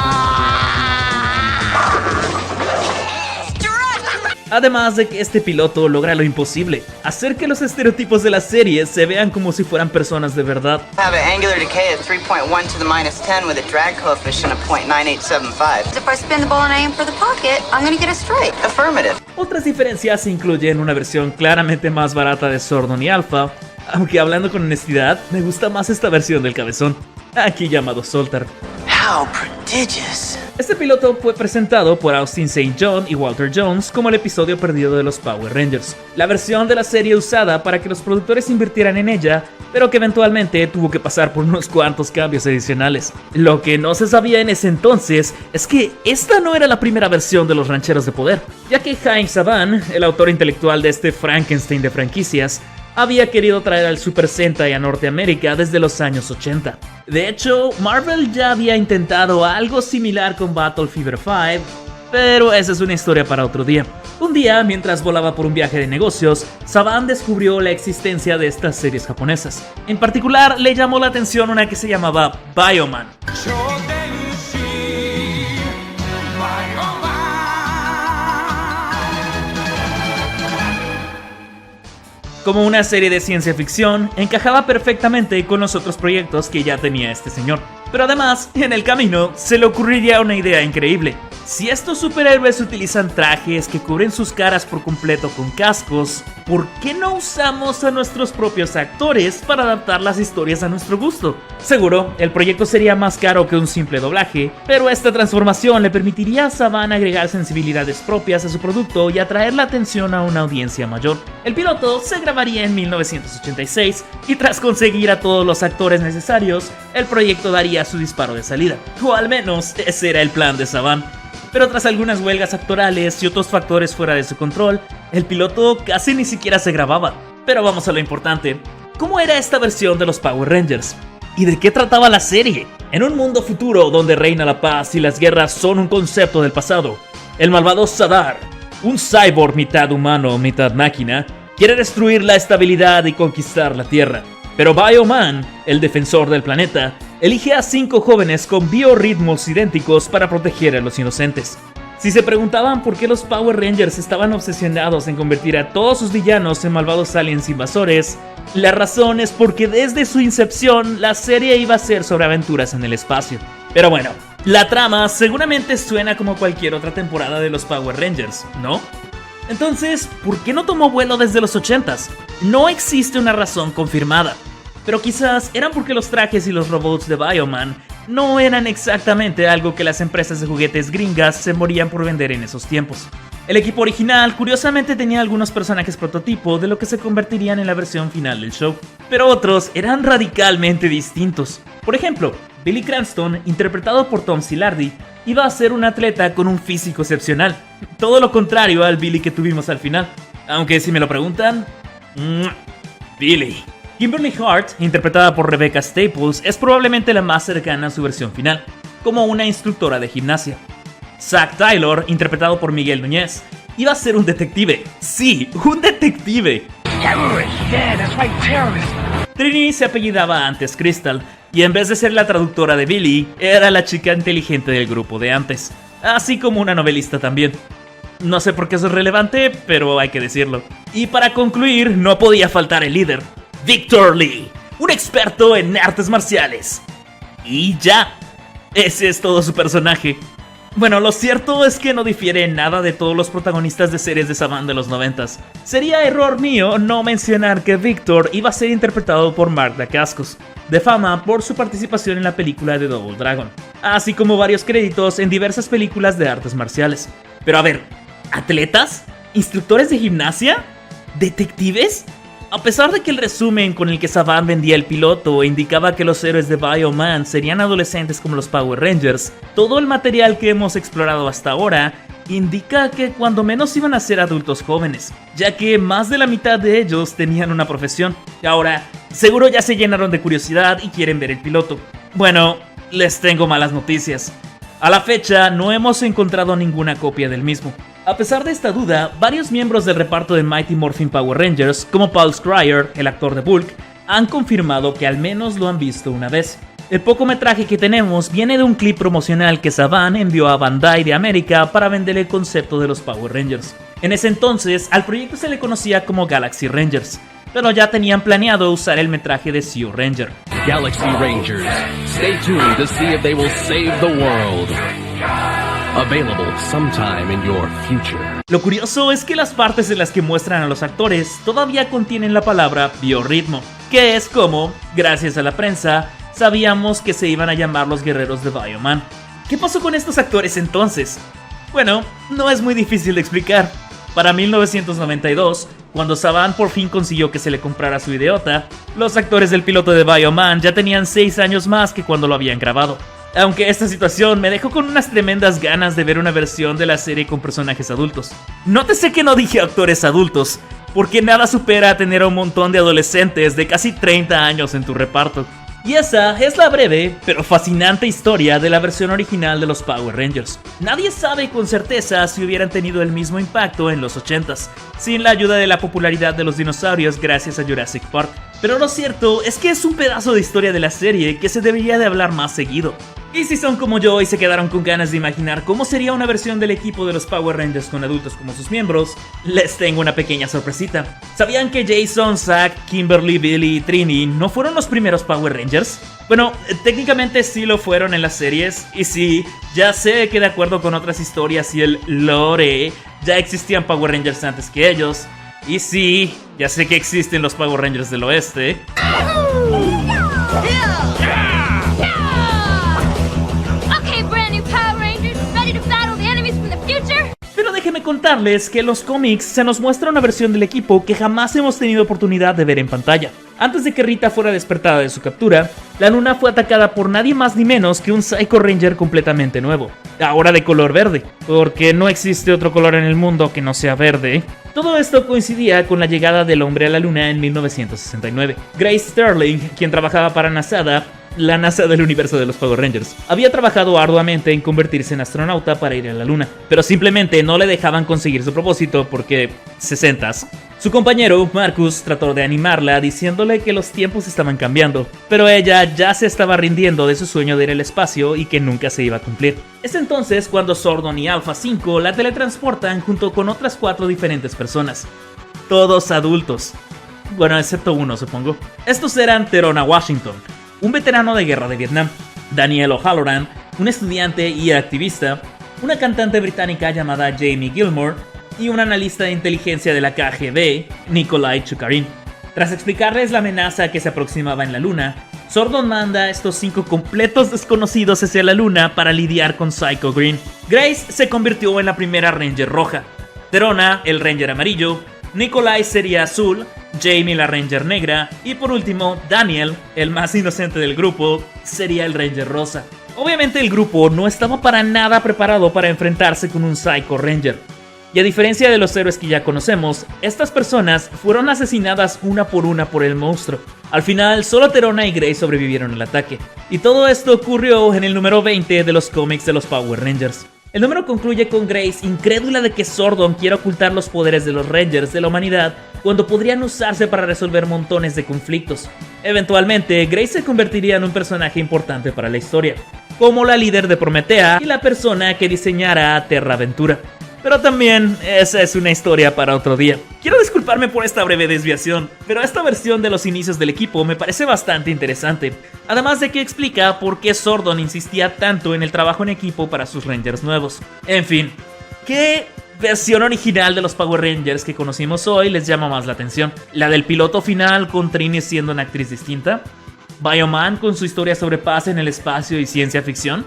Además de que este piloto logra lo imposible, hacer que los estereotipos de la serie se vean como si fueran personas de verdad. Have an angular decay of 3.1 to the minus 10 with a drag coefficient of 0.9875. If I spin the ball and aim for the pocket, I'm gonna get a strike. Affirmative. Otras diferencias incluyen una versión claramente más barata de Zordon y Alpha, aunque hablando con honestidad, me gusta más esta versión del cabezón, aquí llamado Zoltar. How prodigious. Este piloto fue presentado por Austin St. John y Walter Jones como el episodio perdido de los Power Rangers, la versión de la serie usada para que los productores invirtieran en ella, pero que eventualmente tuvo que pasar por unos cuantos cambios adicionales. Lo que no se sabía en ese entonces es que esta no era la primera versión de los Rancheros de Poder, ya que James Saban, el autor intelectual de este Frankenstein de franquicias, había querido traer al Super Sentai a Norteamérica desde los años 80. De hecho, Marvel ya había intentado algo similar con Battle Fever 5, pero esa es una historia para otro día. Un día, mientras volaba por un viaje de negocios, Saban descubrió la existencia de estas series japonesas. En particular, le llamó la atención una que se llamaba Bioman. Como una serie de ciencia ficción, encajaba perfectamente con los otros proyectos que ya tenía este señor. Pero además, en el camino, se le ocurriría una idea increíble. Si estos superhéroes utilizan trajes que cubren sus caras por completo con cascos, ¿por qué no usamos a nuestros propios actores para adaptar las historias a nuestro gusto? Seguro, el proyecto sería más caro que un simple doblaje, pero esta transformación le permitiría a Saban agregar sensibilidades propias a su producto y atraer la atención a una audiencia mayor. El piloto se grabaría en 1986 y tras conseguir a todos los actores necesarios, el proyecto daría su disparo de salida. O al menos ese era el plan de Saban. Pero tras algunas huelgas actorales y otros factores fuera de su control, el piloto casi ni siquiera se grababa. Pero vamos a lo importante. ¿Cómo era esta versión de los Power Rangers? ¿Y de qué trataba la serie? En un mundo futuro donde reina la paz y las guerras son un concepto del pasado, el malvado Sadar, un cyborg mitad humano, mitad máquina, quiere destruir la estabilidad y conquistar la Tierra. Pero Bioman, el defensor del planeta, elige a 5 jóvenes con biorritmos idénticos para proteger a los inocentes. Si se preguntaban por qué los Power Rangers estaban obsesionados en convertir a todos sus villanos en malvados aliens invasores, la razón es porque desde su incepción la serie iba a ser sobre aventuras en el espacio. Pero bueno, la trama seguramente suena como cualquier otra temporada de los Power Rangers, ¿no? Entonces, ¿por qué no tomó vuelo desde los 80s? No existe una razón confirmada, pero quizás eran porque los trajes y los robots de Bioman no eran exactamente algo que las empresas de juguetes gringas se morían por vender en esos tiempos. El equipo original curiosamente tenía algunos personajes prototipo de lo que se convertirían en la versión final del show, pero otros eran radicalmente distintos. Por ejemplo, Billy Cranston, interpretado por Tom Scilardi, iba a ser un atleta con un físico excepcional, todo lo contrario al Billy que tuvimos al final. Aunque si me lo preguntan, Billy. Kimberly Hart, interpretada por Rebecca Staples, es probablemente la más cercana a su versión final, como una instructora de gimnasia. Zack Taylor, interpretado por Miguel Núñez, iba a ser un detective. Sí, un detective. Trini se apellidaba antes Crystal, y en vez de ser la traductora de Billy, era la chica inteligente del grupo de antes, así como una novelista también. No sé por qué eso es relevante, pero hay que decirlo. Y para concluir, no podía faltar el líder, Victor Lee, un experto en artes marciales. Y ya, ese es todo su personaje. Bueno, lo cierto es que no difiere en nada de todos los protagonistas de series de Saban de los 90s. Sería error mío no mencionar que Victor iba a ser interpretado por Mark Dacascos, de fama por su participación en la película de Double Dragon, así como varios créditos en diversas películas de artes marciales. Pero a ver, ¿atletas? ¿Instructores de gimnasia? ¿Detectives? A pesar de que el resumen con el que Saban vendía el piloto indicaba que los héroes de Bioman serían adolescentes como los Power Rangers, todo el material que hemos explorado hasta ahora indica que cuando menos iban a ser adultos jóvenes, ya que más de la mitad de ellos tenían una profesión. Ahora, seguro ya se llenaron de curiosidad y quieren ver el piloto. Bueno, les tengo malas noticias. A la fecha no hemos encontrado ninguna copia del mismo. A pesar de esta duda, varios miembros del reparto de Mighty Morphin Power Rangers, como Paul Scryer, el actor de Bulk, han confirmado que al menos lo han visto una vez. El pocometraje que tenemos viene de un clip promocional que Saban envió a Bandai de América para vender el concepto de los Power Rangers. En ese entonces, al proyecto se le conocía como Galaxy Rangers, pero ya tenían planeado usar el metraje de Zeo Ranger. Galaxy Rangers. Stay tuned to see if they will save the world. Available sometime in your future. Lo curioso es que las partes en las que muestran a los actores todavía contienen la palabra biorritmo, que es como, gracias a la prensa, sabíamos que se iban a llamar los guerreros de Bioman. ¿Qué pasó con estos actores entonces? Bueno, no es muy difícil de explicar. Para 1992, cuando Saban por fin consiguió que se le comprara su idiota, los actores del piloto de Bioman ya tenían 6 años más que cuando lo habían grabado. Aunque esta situación me dejó con unas tremendas ganas de ver una versión de la serie con personajes adultos. Nótese que no dije actores adultos, porque nada supera a tener a un montón de adolescentes de casi 30 años en tu reparto. Y esa es la breve, pero fascinante historia de la versión original de los Power Rangers. Nadie sabe con certeza si hubieran tenido el mismo impacto en los 80s, sin la ayuda de la popularidad de los dinosaurios gracias a Jurassic Park. Pero lo cierto es que es un pedazo de historia de la serie que se debería de hablar más seguido. Y si son como yo y se quedaron con ganas de imaginar cómo sería una versión del equipo de los Power Rangers con adultos como sus miembros, les tengo una pequeña sorpresita. ¿Sabían que Jason, Zack, Kimberly, Billy y Trini no fueron los primeros Power Rangers? Bueno, técnicamente sí lo fueron en las series, y sí, ya sé que de acuerdo con otras historias y el lore, ya existían Power Rangers antes que ellos. Y sí, ya sé que existen los Power Rangers del oeste. Pero déjenme contarles que en los cómics se nos muestra una versión del equipo que jamás hemos tenido oportunidad de ver en pantalla. Antes de que Rita fuera despertada de su captura, la Luna fue atacada por nadie más ni menos que un Psycho Ranger completamente nuevo, ahora de color verde, porque no existe otro color en el mundo que no sea verde. Todo esto coincidía con la llegada del hombre a la Luna en 1969. Grace Sterling, quien trabajaba para NASA, la NASA del universo de los Power Rangers, había trabajado arduamente en convertirse en astronauta para ir a la Luna, pero simplemente no le dejaban conseguir su propósito porque 60s. Su compañero, Marcus, trató de animarla diciéndole que los tiempos estaban cambiando, pero ella ya se estaba rindiendo de su sueño de ir al espacio y que nunca se iba a cumplir. Es entonces cuando Zordon y Alpha 5 la teletransportan junto con otras 4 diferentes personas, todos adultos. Bueno, excepto uno, supongo. Estos eran Terona Washington, un veterano de guerra de Vietnam, Daniel O'Halloran, un estudiante y activista, una cantante británica llamada Jamie Gilmore y un analista de inteligencia de la KGB, Nikolai Chukarin. Tras explicarles la amenaza que se aproximaba en la Luna, Zordon manda a estos 5 completos desconocidos hacia la Luna para lidiar con Psycho Green. Grace se convirtió en la primera Ranger roja, Terona el Ranger amarillo, Nikolai sería azul, Jamie la Ranger negra y por último Daniel, el más inocente del grupo, sería el Ranger rosa. Obviamente el grupo no estaba para nada preparado para enfrentarse con un Psycho Ranger. Y a diferencia de los héroes que ya conocemos, estas personas fueron asesinadas una por el monstruo. Al final, solo Terona y Grace sobrevivieron al ataque. Y todo esto ocurrió en el número 20 de los cómics de los Power Rangers. El número concluye con Grace incrédula de que Zordon quiera ocultar los poderes de los Rangers de la humanidad cuando podrían usarse para resolver montones de conflictos. Eventualmente, Grace se convertiría en un personaje importante para la historia, como la líder de Prometea y la persona que diseñara a Terra Ventura. Pero también, esa es una historia para otro día. Quiero disculparme por esta breve desviación, pero esta versión de los inicios del equipo me parece bastante interesante. Además de que explica por qué Zordon insistía tanto en el trabajo en equipo para sus Rangers nuevos. En fin, ¿qué versión original de los Power Rangers que conocimos hoy les llama más la atención? ¿La del piloto final con Trini siendo una actriz distinta? ¿Bioman con su historia sobre paz en el espacio y ciencia ficción?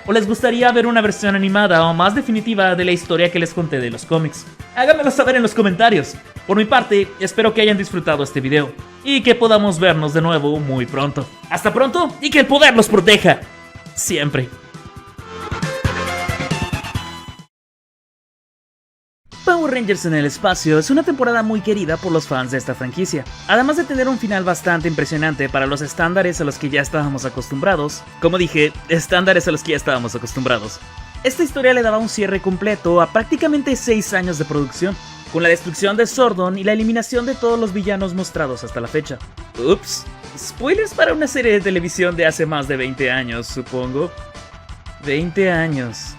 ¿O les gustaría ver una versión animada o más definitiva de la historia que les conté de los cómics? Háganmelo saber en los comentarios. Por mi parte, espero que hayan disfrutado este video y que podamos vernos de nuevo muy pronto. Hasta pronto y que el poder los proteja. Siempre. Power Rangers en el espacio es una temporada muy querida por los fans de esta franquicia. Además de tener un final bastante impresionante para los estándares a los que ya estábamos acostumbrados, como dije, estándares a los que ya estábamos acostumbrados, esta historia le daba un cierre completo a prácticamente 6 años de producción, con la destrucción de Zordon y la eliminación de todos los villanos mostrados hasta la fecha. Ups, spoilers para una serie de televisión de hace más de 20 años, supongo. 20 años.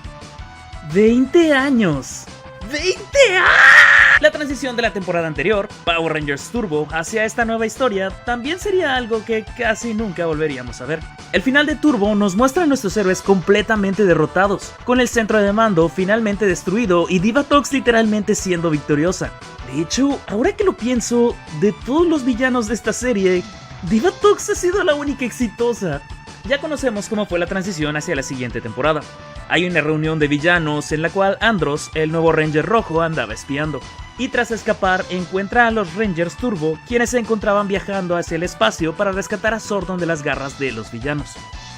20 años. ¡20! ¡Ah! La transición de la temporada anterior, Power Rangers Turbo, hacia esta nueva historia también sería algo que casi nunca volveríamos a ver. El final de Turbo nos muestra a nuestros héroes completamente derrotados, con el centro de mando finalmente destruido y Divatox literalmente siendo victoriosa. De hecho, ahora que lo pienso, de todos los villanos de esta serie, Divatox ha sido la única exitosa. Ya conocemos cómo fue la transición hacia la siguiente temporada. Hay una reunión de villanos en la cual Andros, el nuevo Ranger rojo, andaba espiando. Y tras escapar, encuentra a los Rangers Turbo, quienes se encontraban viajando hacia el espacio para rescatar a Zordon de las garras de los villanos.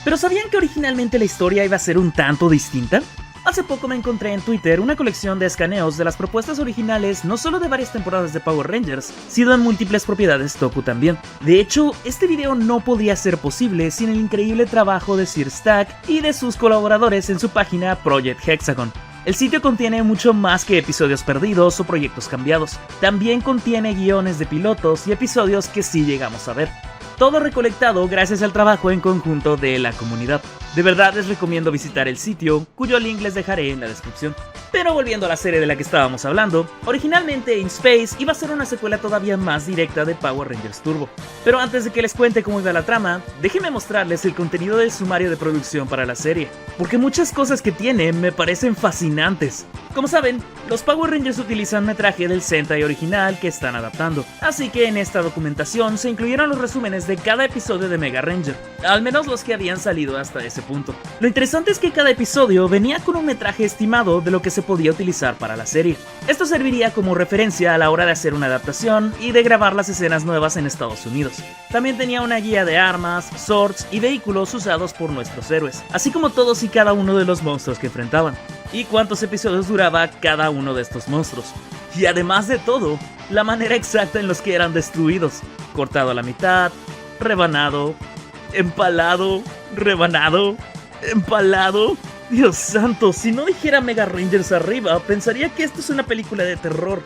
¿Pero sabían que originalmente la historia iba a ser un tanto distinta? Hace poco me encontré en Twitter una colección de escaneos de las propuestas originales no solo de varias temporadas de Power Rangers, sino en múltiples propiedades Toku también. De hecho, este video no podría ser posible sin el increíble trabajo de Sir Stack y de sus colaboradores en su página Project Hexagon. El sitio contiene mucho más que episodios perdidos o proyectos cambiados. También contiene guiones de pilotos y episodios que sí llegamos a ver. Todo recolectado gracias al trabajo en conjunto de la comunidad. De verdad les recomiendo visitar el sitio, cuyo link les dejaré en la descripción. Pero volviendo a la serie de la que estábamos hablando, originalmente In Space iba a ser una secuela todavía más directa de Power Rangers Turbo. Pero antes de que les cuente cómo iba la trama, déjenme mostrarles el contenido del sumario de producción para la serie, porque muchas cosas que tiene me parecen fascinantes. Como saben, los Power Rangers utilizan metraje del Sentai original que están adaptando, así que en esta documentación se incluyeron los resúmenes de cada episodio de Mega Ranger, al menos los que habían salido hasta ese punto. Lo interesante es que cada episodio venía con un metraje estimado de lo que se podía utilizar para la serie. Esto serviría como referencia a la hora de hacer una adaptación y de grabar las escenas nuevas en Estados Unidos. También tenía una guía de armas, swords y vehículos usados por nuestros héroes, así como todos y cada uno de los monstruos que enfrentaban, y cuántos episodios duraba cada uno de estos monstruos. Y además de todo, la manera exacta en los que eran destruidos: cortado a la mitad, rebanado, empalado, rebanado, empalado. Dios santo, si no dijera Mega Rangers arriba, pensaría que esto es una película de terror.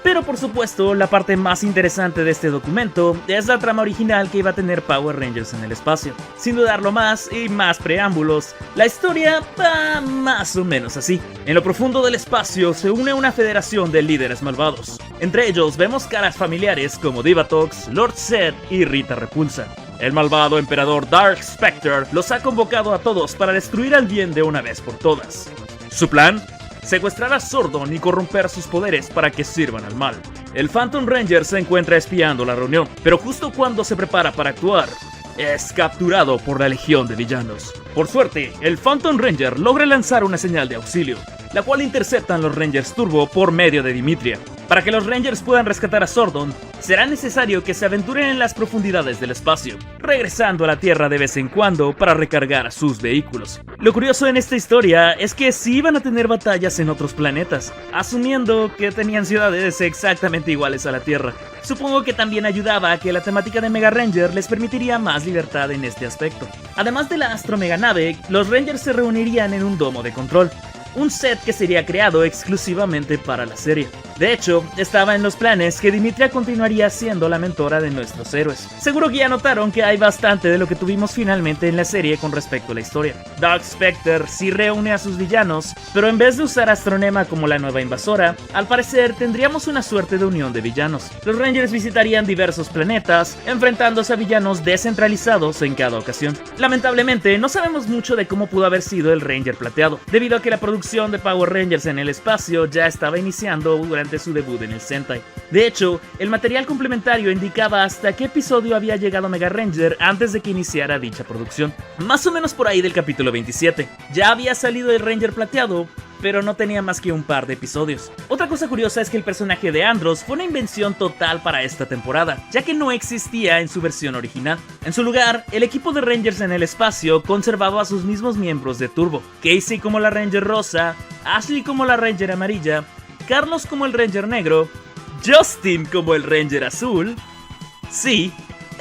Pero por supuesto, la parte más interesante de este documento es la trama original que iba a tener Power Rangers en el espacio. Sin dudarlo más y más preámbulos, la historia va más o menos así. En lo profundo del espacio se une una federación de líderes malvados. Entre ellos vemos caras familiares como Divatox, Lord Zed y Rita Repulsa. El malvado emperador Dark Spectre los ha convocado a todos para destruir al bien de una vez por todas. Su plan: secuestrar a Zordon y corromper sus poderes para que sirvan al mal. El Phantom Ranger se encuentra espiando la reunión, pero justo cuando se prepara para actuar, es capturado por la legión de villanos. Por suerte, el Phantom Ranger logra lanzar una señal de auxilio, la cual interceptan los Rangers Turbo por medio de Dimitria. Para que los Rangers puedan rescatar a Zordon, será necesario que se aventuren en las profundidades del espacio, regresando a la Tierra de vez en cuando para recargar sus vehículos. Lo curioso en esta historia es que sí iban a tener batallas en otros planetas, asumiendo que tenían ciudades exactamente iguales a la Tierra. Supongo que también ayudaba a que la temática de Mega Ranger les permitiría más libertad en este aspecto. Además de la Astro Mega Nave, los Rangers se reunirían en un domo de control. un set que sería creado exclusivamente para la serie. De hecho, estaba en los planes que Dimitria continuaría siendo la mentora de nuestros héroes. Seguro que ya notaron que hay bastante de lo que tuvimos finalmente en la serie con respecto a la historia. Dark Spectre sí reúne a sus villanos, pero en vez de usar a Astronema como la nueva invasora, al parecer tendríamos una suerte de unión de villanos. Los Rangers visitarían diversos planetas, enfrentándose a villanos descentralizados en cada ocasión. Lamentablemente, no sabemos mucho de cómo pudo haber sido el Ranger plateado, debido a que la producción de Power Rangers en el espacio ya estaba iniciando durante su debut en el Sentai. De hecho, el material complementario indicaba hasta qué episodio había llegado Mega Ranger antes de que iniciara dicha producción. Más o menos por ahí del capítulo 27. Ya había salido el Ranger plateado, pero no tenía más que un par de episodios. Otra cosa curiosa es que el personaje de Andros fue una invención total para esta temporada, ya que no existía en su versión original. En su lugar, el equipo de Rangers en el espacio conservaba a sus mismos miembros de Turbo, Casey como la Ranger rosa, Ashley como la Ranger amarilla, Carlos como el Ranger negro, Justin como el Ranger azul. Sí,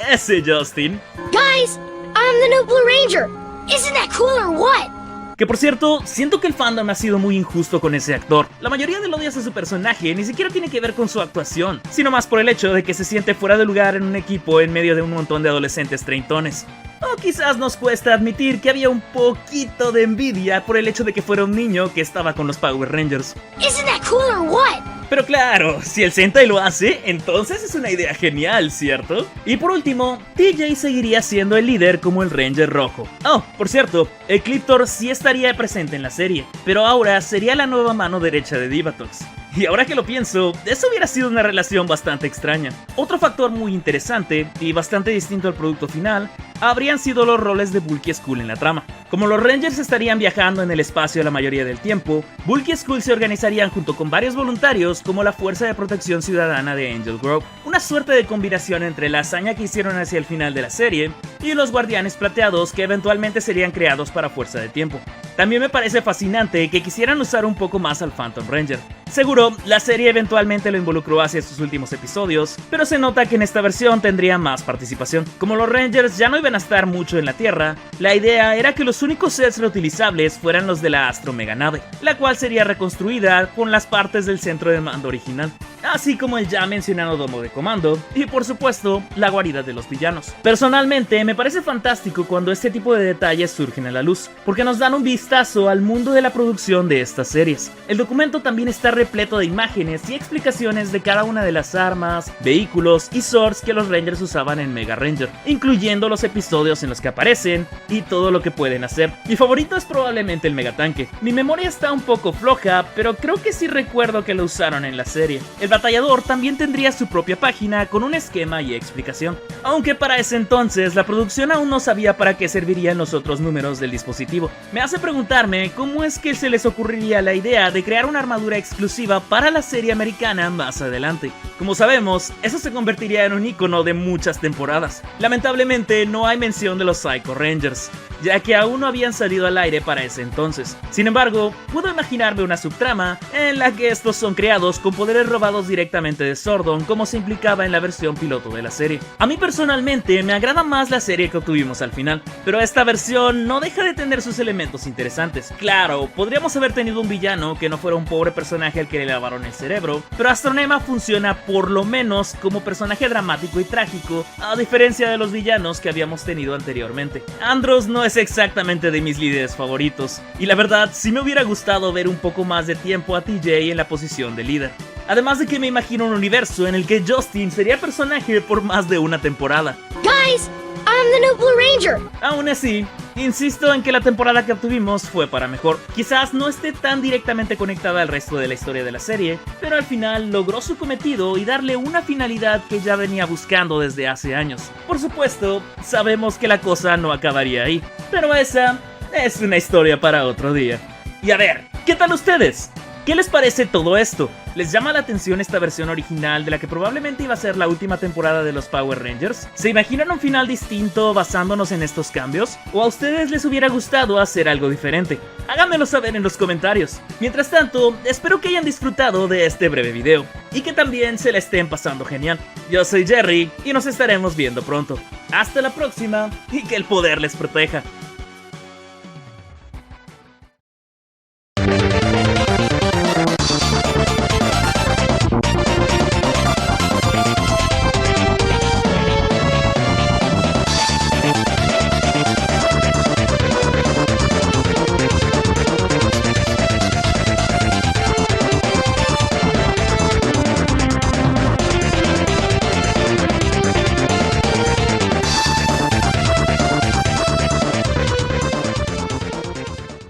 ese Justin. Guys, I'm the new Blue Ranger. Isn't that cool or what? Que por cierto, siento que el fandom ha sido muy injusto con ese actor. La mayoría del odio hacia su personaje ni siquiera tiene que ver con su actuación, sino más por el hecho de que se siente fuera de lugar en un equipo en medio de un montón de adolescentes treintones. O quizás nos cuesta admitir que había un poquito de envidia por el hecho de que fuera un niño que estaba con los Power Rangers. Isn't that cool or what? Pero claro, si el Sentai lo hace, entonces es una idea genial, ¿cierto? Y por último, TJ seguiría siendo el líder como el Ranger rojo. Oh, por cierto, Ecliptor sí estaría presente en la serie, pero ahora sería la nueva mano derecha de Divatox. Y ahora que lo pienso, eso hubiera sido una relación bastante extraña. Otro factor muy interesante, y bastante distinto al producto final, habrían sido los roles de Bulky y Skull en la trama. Como los Rangers estarían viajando en el espacio la mayoría del tiempo, Bulky y Skull se organizarían junto con varios voluntarios como la Fuerza de Protección Ciudadana de Angel Grove, una suerte de combinación entre la hazaña que hicieron hacia el final de la serie y los Guardianes Plateados que eventualmente serían creados para Fuerza de Tiempo. También me parece fascinante que quisieran usar un poco más al Phantom Ranger. Seguro, la serie eventualmente lo involucró hacia sus últimos episodios, pero se nota que en esta versión tendría más participación. Como los Rangers ya no iban a estar mucho en la Tierra, la idea era que los únicos sets reutilizables fueran los de la Astro Meganave, la cual sería reconstruida con las partes del centro de mando original, así como el ya mencionado domo de comando y por supuesto la guarida de los villanos. Personalmente me parece fantástico cuando este tipo de detalles surgen a la luz, porque nos dan un vistazo al mundo de la producción de estas series. El documento también está repleto de imágenes y explicaciones de cada una de las armas, vehículos y swords que los Rangers usaban en Mega Ranger, incluyendo los episodios en los que aparecen y todo lo que pueden hacer. Mi favorito es probablemente el Megatanque. Mi memoria está un poco floja, pero creo que sí recuerdo que lo usaron en la serie. El Batallador también tendría su propia página con un esquema y explicación, aunque para ese entonces la producción aún no sabía para qué servirían los otros números del dispositivo. Me hace preguntarme cómo es que se les ocurriría la idea de crear una armadura exclusiva para la serie americana más adelante. Como sabemos, eso se convertiría en un icono de muchas temporadas. Lamentablemente no hay mención de los Psycho Rangers, ya que aún no habían salido al aire para ese entonces. Sin embargo, puedo imaginarme una subtrama en la que estos son creados con poderes robados directamente de Zordon, como se implicaba en la versión piloto de la serie. A mí personalmente me agrada más la serie que obtuvimos al final, pero esta versión no deja de tener sus elementos interesantes. Claro, podríamos haber tenido un villano que no fuera un pobre personaje al que le lavaron el cerebro, pero Astronema funciona por lo menos como personaje dramático y trágico, a diferencia de los villanos que habíamos tenido anteriormente. Andros no es exactamente de mis líderes favoritos, y la verdad sí me hubiera gustado ver un poco más de tiempo a TJ en la posición de líder. Además de que me imagino un universo en el que Justin sería personaje por más de una temporada. Guys, I'm the new Blue Ranger. Aún así, insisto en que la temporada que obtuvimos fue para mejor. Quizás no esté tan directamente conectada al resto de la historia de la serie, pero al final logró su cometido y darle una finalidad que ya venía buscando desde hace años. Por supuesto, sabemos que la cosa no acabaría ahí, pero esa es una historia para otro día. Y a ver, ¿qué tal ustedes? ¿Qué les parece todo esto? ¿Les llama la atención esta versión original de la que probablemente iba a ser la última temporada de los Power Rangers? ¿Se imaginan un final distinto basándonos en estos cambios? ¿O a ustedes les hubiera gustado hacer algo diferente? Háganmelo saber en los comentarios. Mientras tanto, espero que hayan disfrutado de este breve video y que también se la estén pasando genial. Yo soy Jerry y nos estaremos viendo pronto. Hasta la próxima y que el poder les proteja.